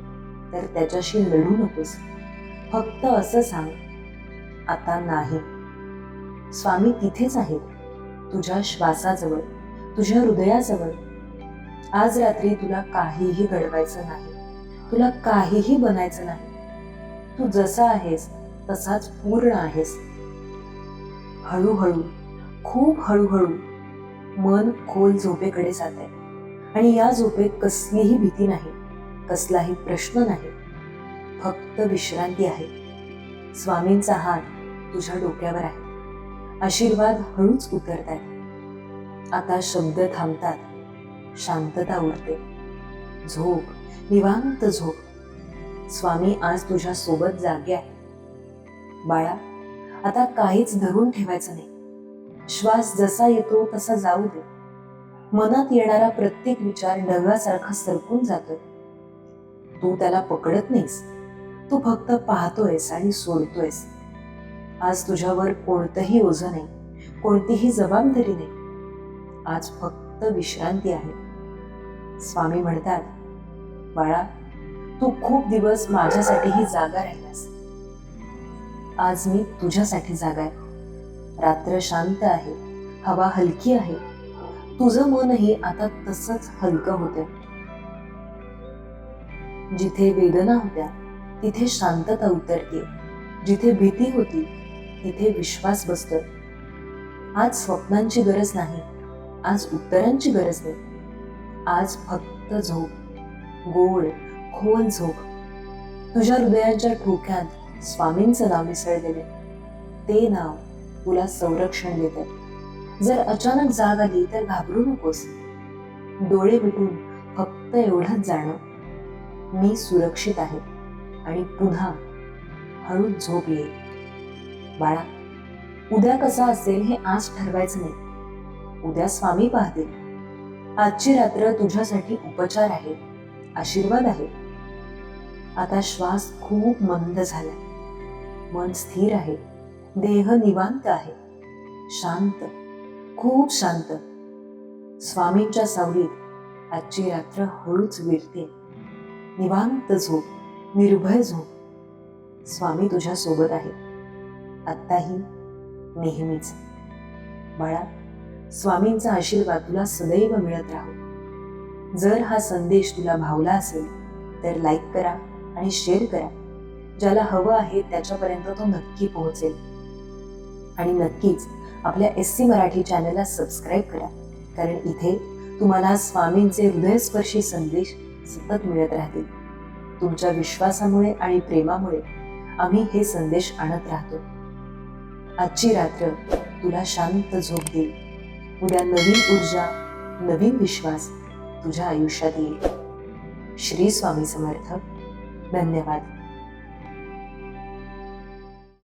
तर त्याच्याशी लढू नकोस. फक्त असं सांग, आता नाही. स्वामी तिथेच आहेत, तुझ्या श्वासाजवळ, तुझ्या हृदयाजवळ. आज रात्री तुला काहीही घडवायचं नाही, तुला काहीही बनायचं नाही. तू जसा आहेस तसाच पूर्ण आहेस. हळूहळू, खूप हळूहळू मन खोल झोपेकडे जात आहे. आणि या झोपेत कसलीही भीती नाही, कसलाही प्रश्न नाही, फक्त विश्रांती आहे. स्वामींचा हात तुझ्या डोक्यावर आहे. आशीर्वाद हळूच उतरतायत. आता शब्द थांबतात, शांतता उरते. झोप, निवांत झोप. स्वामी आज तुझ्या सोबत जागे आहे. बाळा, आता काहीच धरून ठेवायचं नाही. श्वास जसा येतो तसा जाऊ दे. मनात येणारा प्रत्येक विचार ढगासारखा सरकून जातोय. तू त्याला पकडत नाहीस, तू फक्त पाहतोयस आणि सोडतोयस. आज तुझ्यावर कोणतंही ओझं नाही, कोणतीही जबाबदारी नाही. आज फक्त विश्रांती आहे. स्वामी म्हणतात, बाळा, तू खूप दिवस माझ्यासाठीही जागा राहिलास. आज मी तुझ्यासाठी जागा आहे. रात्र शांत आहे, हवा हलकी आहे, तुझं मनही आता तसंच हलकं होतं. जिथे वेदना होत्या तिथे शांतता उतरते, जिथे भीती होती तिथे विश्वास बसतो. आज स्वप्नांची गरज नाही, आज उत्तरांची गरज नाही, आज फक्त झोप, गोड खोल झोप. तुझ्या हृदयाच्या ठोक्यात स्वामींचं नाव मिसळलेले, ते नाव तुला संरक्षण देतं. जर अचानक जाग आली तर घाबरू नकोस. डोळे मिटून फक्त एवढंच जाणं, मी सुरक्षित आहे आणि पुन्हा हळूच झोप येईल. बाळा, उद्या कसा असेल हे आज ठरवायचं नाही. उद्या स्वामी पाहतील. आजची रात्र तुझ्यासाठी उपचार आहे, आशीर्वाद आहे. आता श्वास खूप मंद झाला, मन स्थिर आहे, देह निवांत आहे, शांत, खूप शांत. स्वामींच्या सावलीत आजची रात्र हळूच विरते. निवांत झोप, निर्भय झोप. स्वामी तुझ्या सोबत आहे, आत्ताही, नेहमीच. बाळा, स्वामींचा आशीर्वाद तुला सदैव मिळत राहो. जर हा संदेश तुला भावला असेल तर लाईक करा आणि शेअर करा. ज्याला हवं आहे त्याच्यापर्यंत तो नक्की पोहोचेल. आणि नक्कीच आपल्या SC मराठी चॅनलला सबस्क्राईब करा, कारण इथे तुम्हाला स्वामींचे हृदयस्पर्शी संदेश सतत मिळत राहतील. तुमच्या विश्वासामुळे आणि प्रेमामुळे आम्ही हे संदेश आणत राहतो. आजची रात्र तुला शांत झोप देईल. उद्या नवीन ऊर्जा, नवीन विश्वास तुझ्या आयुष्यात येईल. श्री स्वामी समर्थ. धन्यवाद.